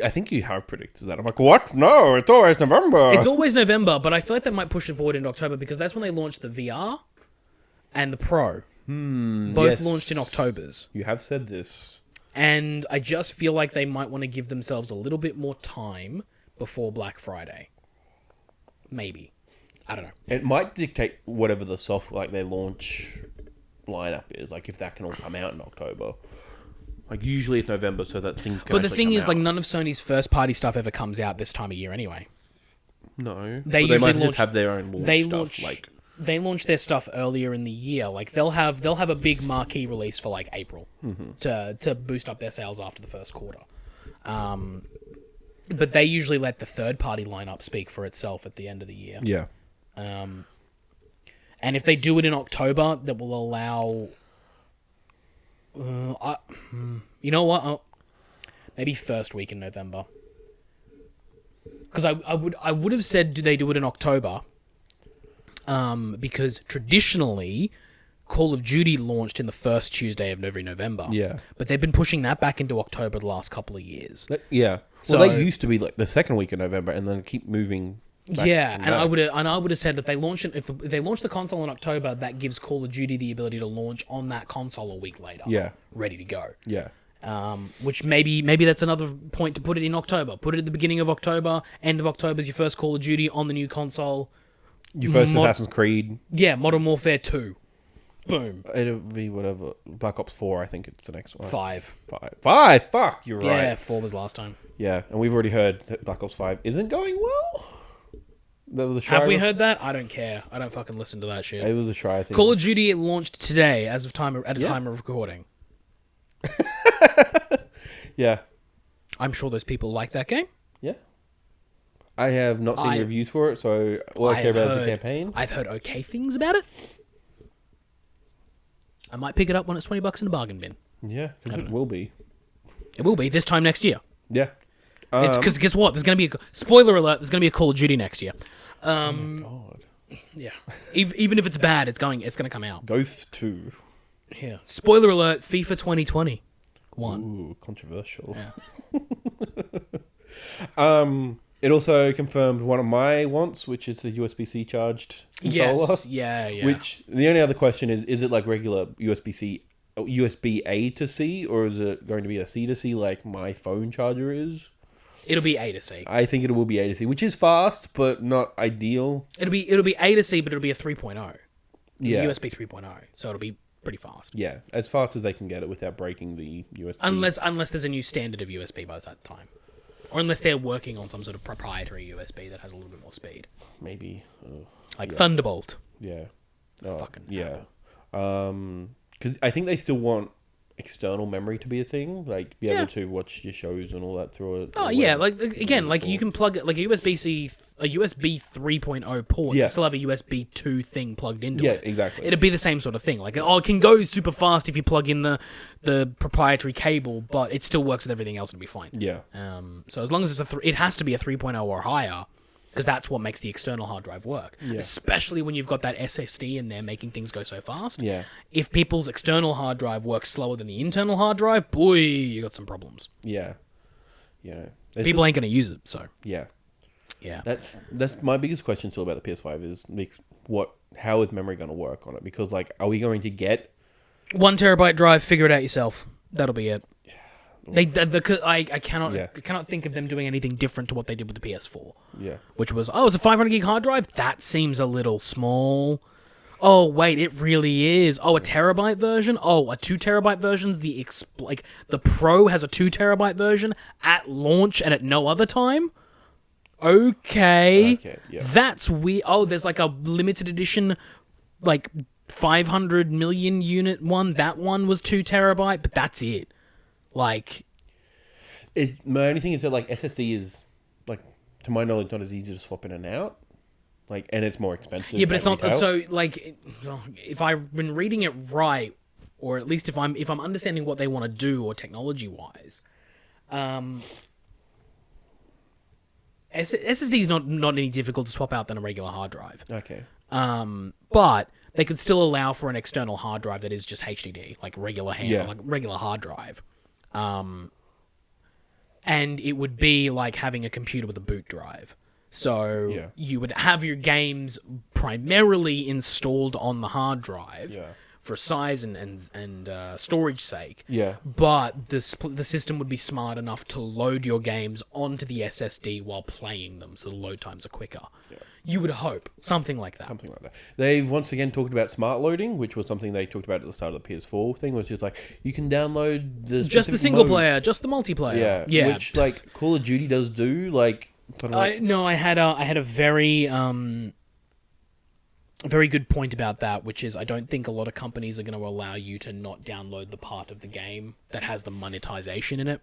I think you have predicted that. I'm like, what? No, it's always November. It's always November, but I feel like they might push it forward into October because that's when they launched the VR and the Pro. Both launched in Octobers. You have said this. And I just feel like they might want to give themselves a little bit more time before Black Friday. Maybe. I don't know. It might dictate whatever the software, like their launch lineup is. Like if that can all come out in October. Like usually it's November, so that things can. But the thing is, like none of Sony's first party stuff ever comes out this time of year anyway. No, they might usually just have their own launch stuff. They launch their stuff earlier in the year. Like they'll have a big marquee release for like April to boost up their sales after the first quarter. But they usually let the third party lineup speak for itself at the end of the year. Yeah. And if they do it in October, that will allow. You know what? Maybe first week in November. Because I would have said, do they do it in October? Because traditionally, Call of Duty launched in the first Tuesday of every November. Yeah. But they've been pushing that back into October the last couple of years. Yeah. So, well, they used to be like the second week of November, and then keep moving. Yeah, and I would have said that they launch it, if they launch the console in October, that gives Call of Duty the ability to launch on that console a week later. Yeah. Ready to go. Yeah. Which maybe that's another point to put it in October. Put it at the beginning of October, end of October is your first Call of Duty on the new console. Your first Assassin's Creed. Yeah, Modern Warfare 2. Boom. It'll be whatever. Black Ops 4, I think it's the next one. 5. 5? Fuck, you're right. Yeah, 4 was last time. Yeah, and we've already heard that Black Ops 5 isn't going well. Have we heard that? I don't care. I don't fucking listen to that shit. It was a try thing. Call of Duty launched today at a time of recording. Yeah. I'm sure those people like that game. Yeah. I have not seen reviews for it, so all I care about is the campaign. I've heard okay things about it. I might pick it up when it's $20 in a bargain bin. Yeah, it will be. It will be this time next year. Yeah. Because guess what? There's going to be spoiler alert. There's going to be a Call of Duty next year. Oh my god. Yeah. Even if it's bad, it's going to come out. Ghosts 2. Yeah. Spoiler alert. FIFA 2020. Ooh, controversial. Yeah. It also confirmed one of my wants, which is the USB-C charged controller. Yes. Yeah. Which the only other question is it like regular USB-A to C, or is it going to be a C to C like my phone charger is? It'll be A to C. I think it will be A to C, which is fast, but not ideal. It'll be A to C, but it'll be a 3.0. Yeah. USB 3.0. So it'll be pretty fast. Yeah, as fast as they can get it without breaking the USB. Unless there's a new standard of USB by that time. Or unless they're working on some sort of proprietary USB that has a little bit more speed. Maybe. Thunderbolt. Yeah. Fucking yeah. Because I think they still want external memory to be a thing, like be able to watch your shows and all that through it. Oh yeah, like again, like you can plug it like a USB 3.0 port. You still have a USB 2 thing plugged into it. Yeah, exactly. It'd be the same sort of thing. Like it can go super fast if you plug in the proprietary cable, but it still works with everything else and be fine. Yeah. So as long as it has to be a 3.0 or higher. because that's what makes the external hard drive work. Yeah. Especially when you've got that SSD in there making things go so fast. Yeah. If people's external hard drive works slower than the internal hard drive, boy, you got some problems. Yeah. Yeah. People ain't going to use it, so. Yeah. Yeah. That's my biggest question still about the PS5 is how is memory going to work on it? Because like, are we going to get 1 terabyte drive? Figure it out yourself. That'll be it. I cannot think of them doing anything different to what they did with the PS4. Yeah. Which was, it's a 500 gig hard drive? That seems a little small. Oh, wait, it really is. Oh, a terabyte version? Oh, a 2 terabyte version? The Pro has a 2 terabyte version at launch and at no other time? Okay. Yeah. That's weird. Oh, there's like a limited edition, like 500 million unit one. That one was 2 terabyte, but that's it. Like, my only thing is that like SSD is like, to my knowledge, not as easy to swap in and out. Like, and it's more expensive. Yeah, but it's not. retail. So, like, if I've been reading it right, or at least if I'm understanding what they want to do, or technology wise, SSD is not any difficult to swap out than a regular hard drive. Okay. But they could still allow for an external hard drive that is just HDD, like regular like regular hard drive. And it would be like having a computer with a boot drive. So you would have your games primarily installed on the hard drive for size and storage sake. Yeah. But the system would be smart enough to load your games onto the SSD while playing them, so the load times are quicker. Yeah. You would hope. Something like that. Something like that. They've once again talked about smart loading, which was something they talked about at the start of the PS4 thing, was just like, you can download just the single player, just the multiplayer. Yeah. Which, like, Call of Duty does do, like... I had a very very good point about that, which is I don't think a lot of companies are going to allow you to not download the part of the game that has the monetization in it.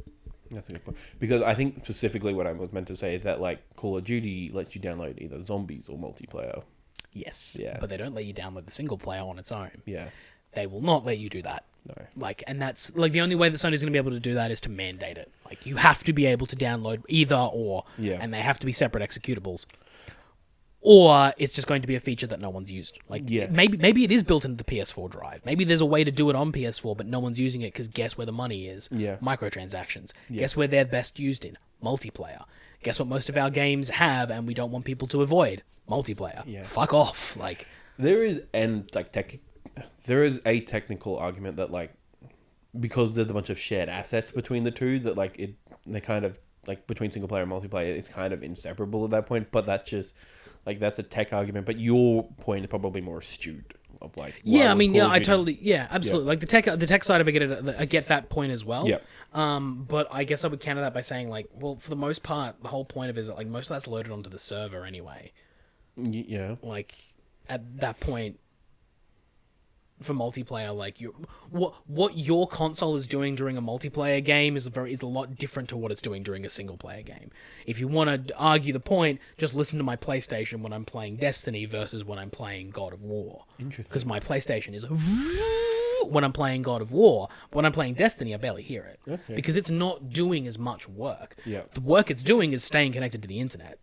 That's a good point. Because I think specifically what I was meant to say is that, like, Call of Duty lets you download either zombies or multiplayer. Yes. Yeah. But they don't let you download the single player on its own. Yeah. They will not let you do that. No. Like, and that's, like, the only way that Sony's going to be able to do that is to mandate it. Like, you have to be able to download either or, and they have to be separate executables. Or it's just going to be a feature that no one's used. Like, maybe it is built into the PS4 drive. Maybe there's a way to do it on PS4, but no one's using it because guess where the money is? Yeah. Microtransactions. Yeah. Guess where they're best used in? Multiplayer. Guess what most of our games have and we don't want people to avoid? Multiplayer. Yeah. Fuck off. Like, there is a technical argument that, like, because there's a bunch of shared assets between the two, that, like, they kind of, like, between single player and multiplayer, it's kind of inseparable at that point, but that's just... Like, that's a tech argument, but your point is probably more astute of, like... absolutely, like, the tech side of it, I get that point as well. Yeah. But I guess I would counter that by saying, like, well, for the most part, the whole point of it is that, like, most of that's loaded onto the server anyway. Yeah. Like, at that point, for multiplayer, like, what your console is doing during a multiplayer game is a lot different to what it's doing during a single player game. If you want to argue the point, just listen to my PlayStation when I'm playing Destiny versus when I'm playing God of War. Interesting. Because my PlayStation is when I'm playing God of War. But when I'm playing Destiny, I barely hear it. Okay. Because it's not doing as much work. Yeah. The work it's doing is staying connected to the internet.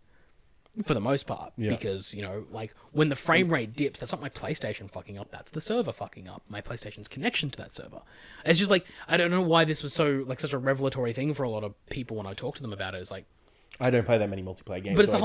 For the most part, because, you know, like, when the frame rate dips, that's not my PlayStation fucking up, that's the server fucking up. My PlayStation's connection to that server. It's just, like, I don't know why this was so, like, such a revelatory thing for a lot of people when I talk to them about it. It's like... I don't play that many multiplayer games. But it's the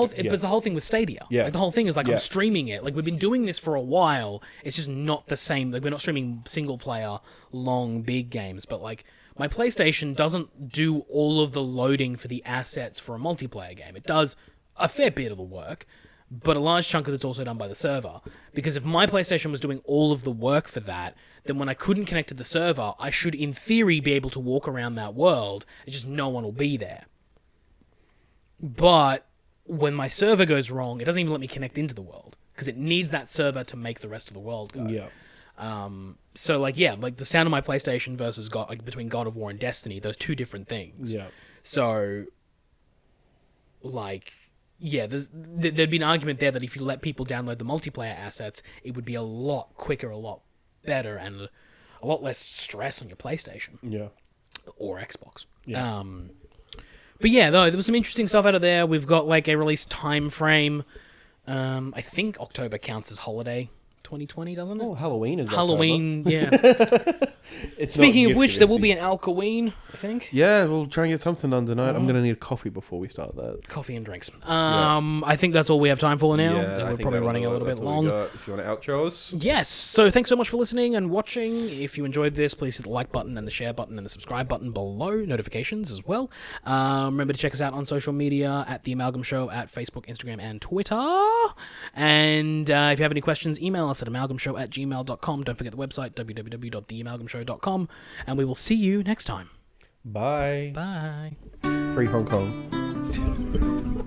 whole thing with Stadia. Yeah. Like, the whole thing is, like, I'm streaming it. Like, we've been doing this for a while. It's just not the same. Like, we're not streaming single-player, long, big games. But, like, my PlayStation doesn't do all of the loading for the assets for a multiplayer game. It does... a fair bit of the work, but a large chunk of it's also done by the server. Because if my PlayStation was doing all of the work for that, then when I couldn't connect to the server, I should, in theory, be able to walk around that world. It's just no one will be there. But when my server goes wrong, it doesn't even let me connect into the world. Because it needs that server to make the rest of the world go. Yeah. So, like, like, the sound of my PlayStation versus between God of War and Destiny, those two different things. Yeah. So, like... yeah, there'd be an argument there that if you let people download the multiplayer assets, it would be a lot quicker, a lot better, and a lot less stress on your PlayStation. Yeah. Or Xbox. Yeah. But yeah, though, there was some interesting stuff out of there. We've got like a release time frame. I think October counts as holiday 2020, doesn't it? Oh, Halloween is Halloween, yeah. It's Speaking of which, there will be an Alkoween, I think. Yeah, we'll try and get something done tonight. I'm going to need a coffee before we start that. Coffee and drinks. I think that's all we have time for now. Yeah, We're probably running a little bit long. If you want to outro us. Yes, so thanks so much for listening and watching. If you enjoyed this, please hit the like button and the share button and the subscribe button below, notifications as well. Remember to check us out on social media at The Amalgam Show at Facebook, Instagram, and Twitter. And if you have any questions, email us at amalgamshow@gmail.com. Don't forget the website, www.theamalgamshow.com. And we will see you next time. Bye. Bye. Free Hong Kong.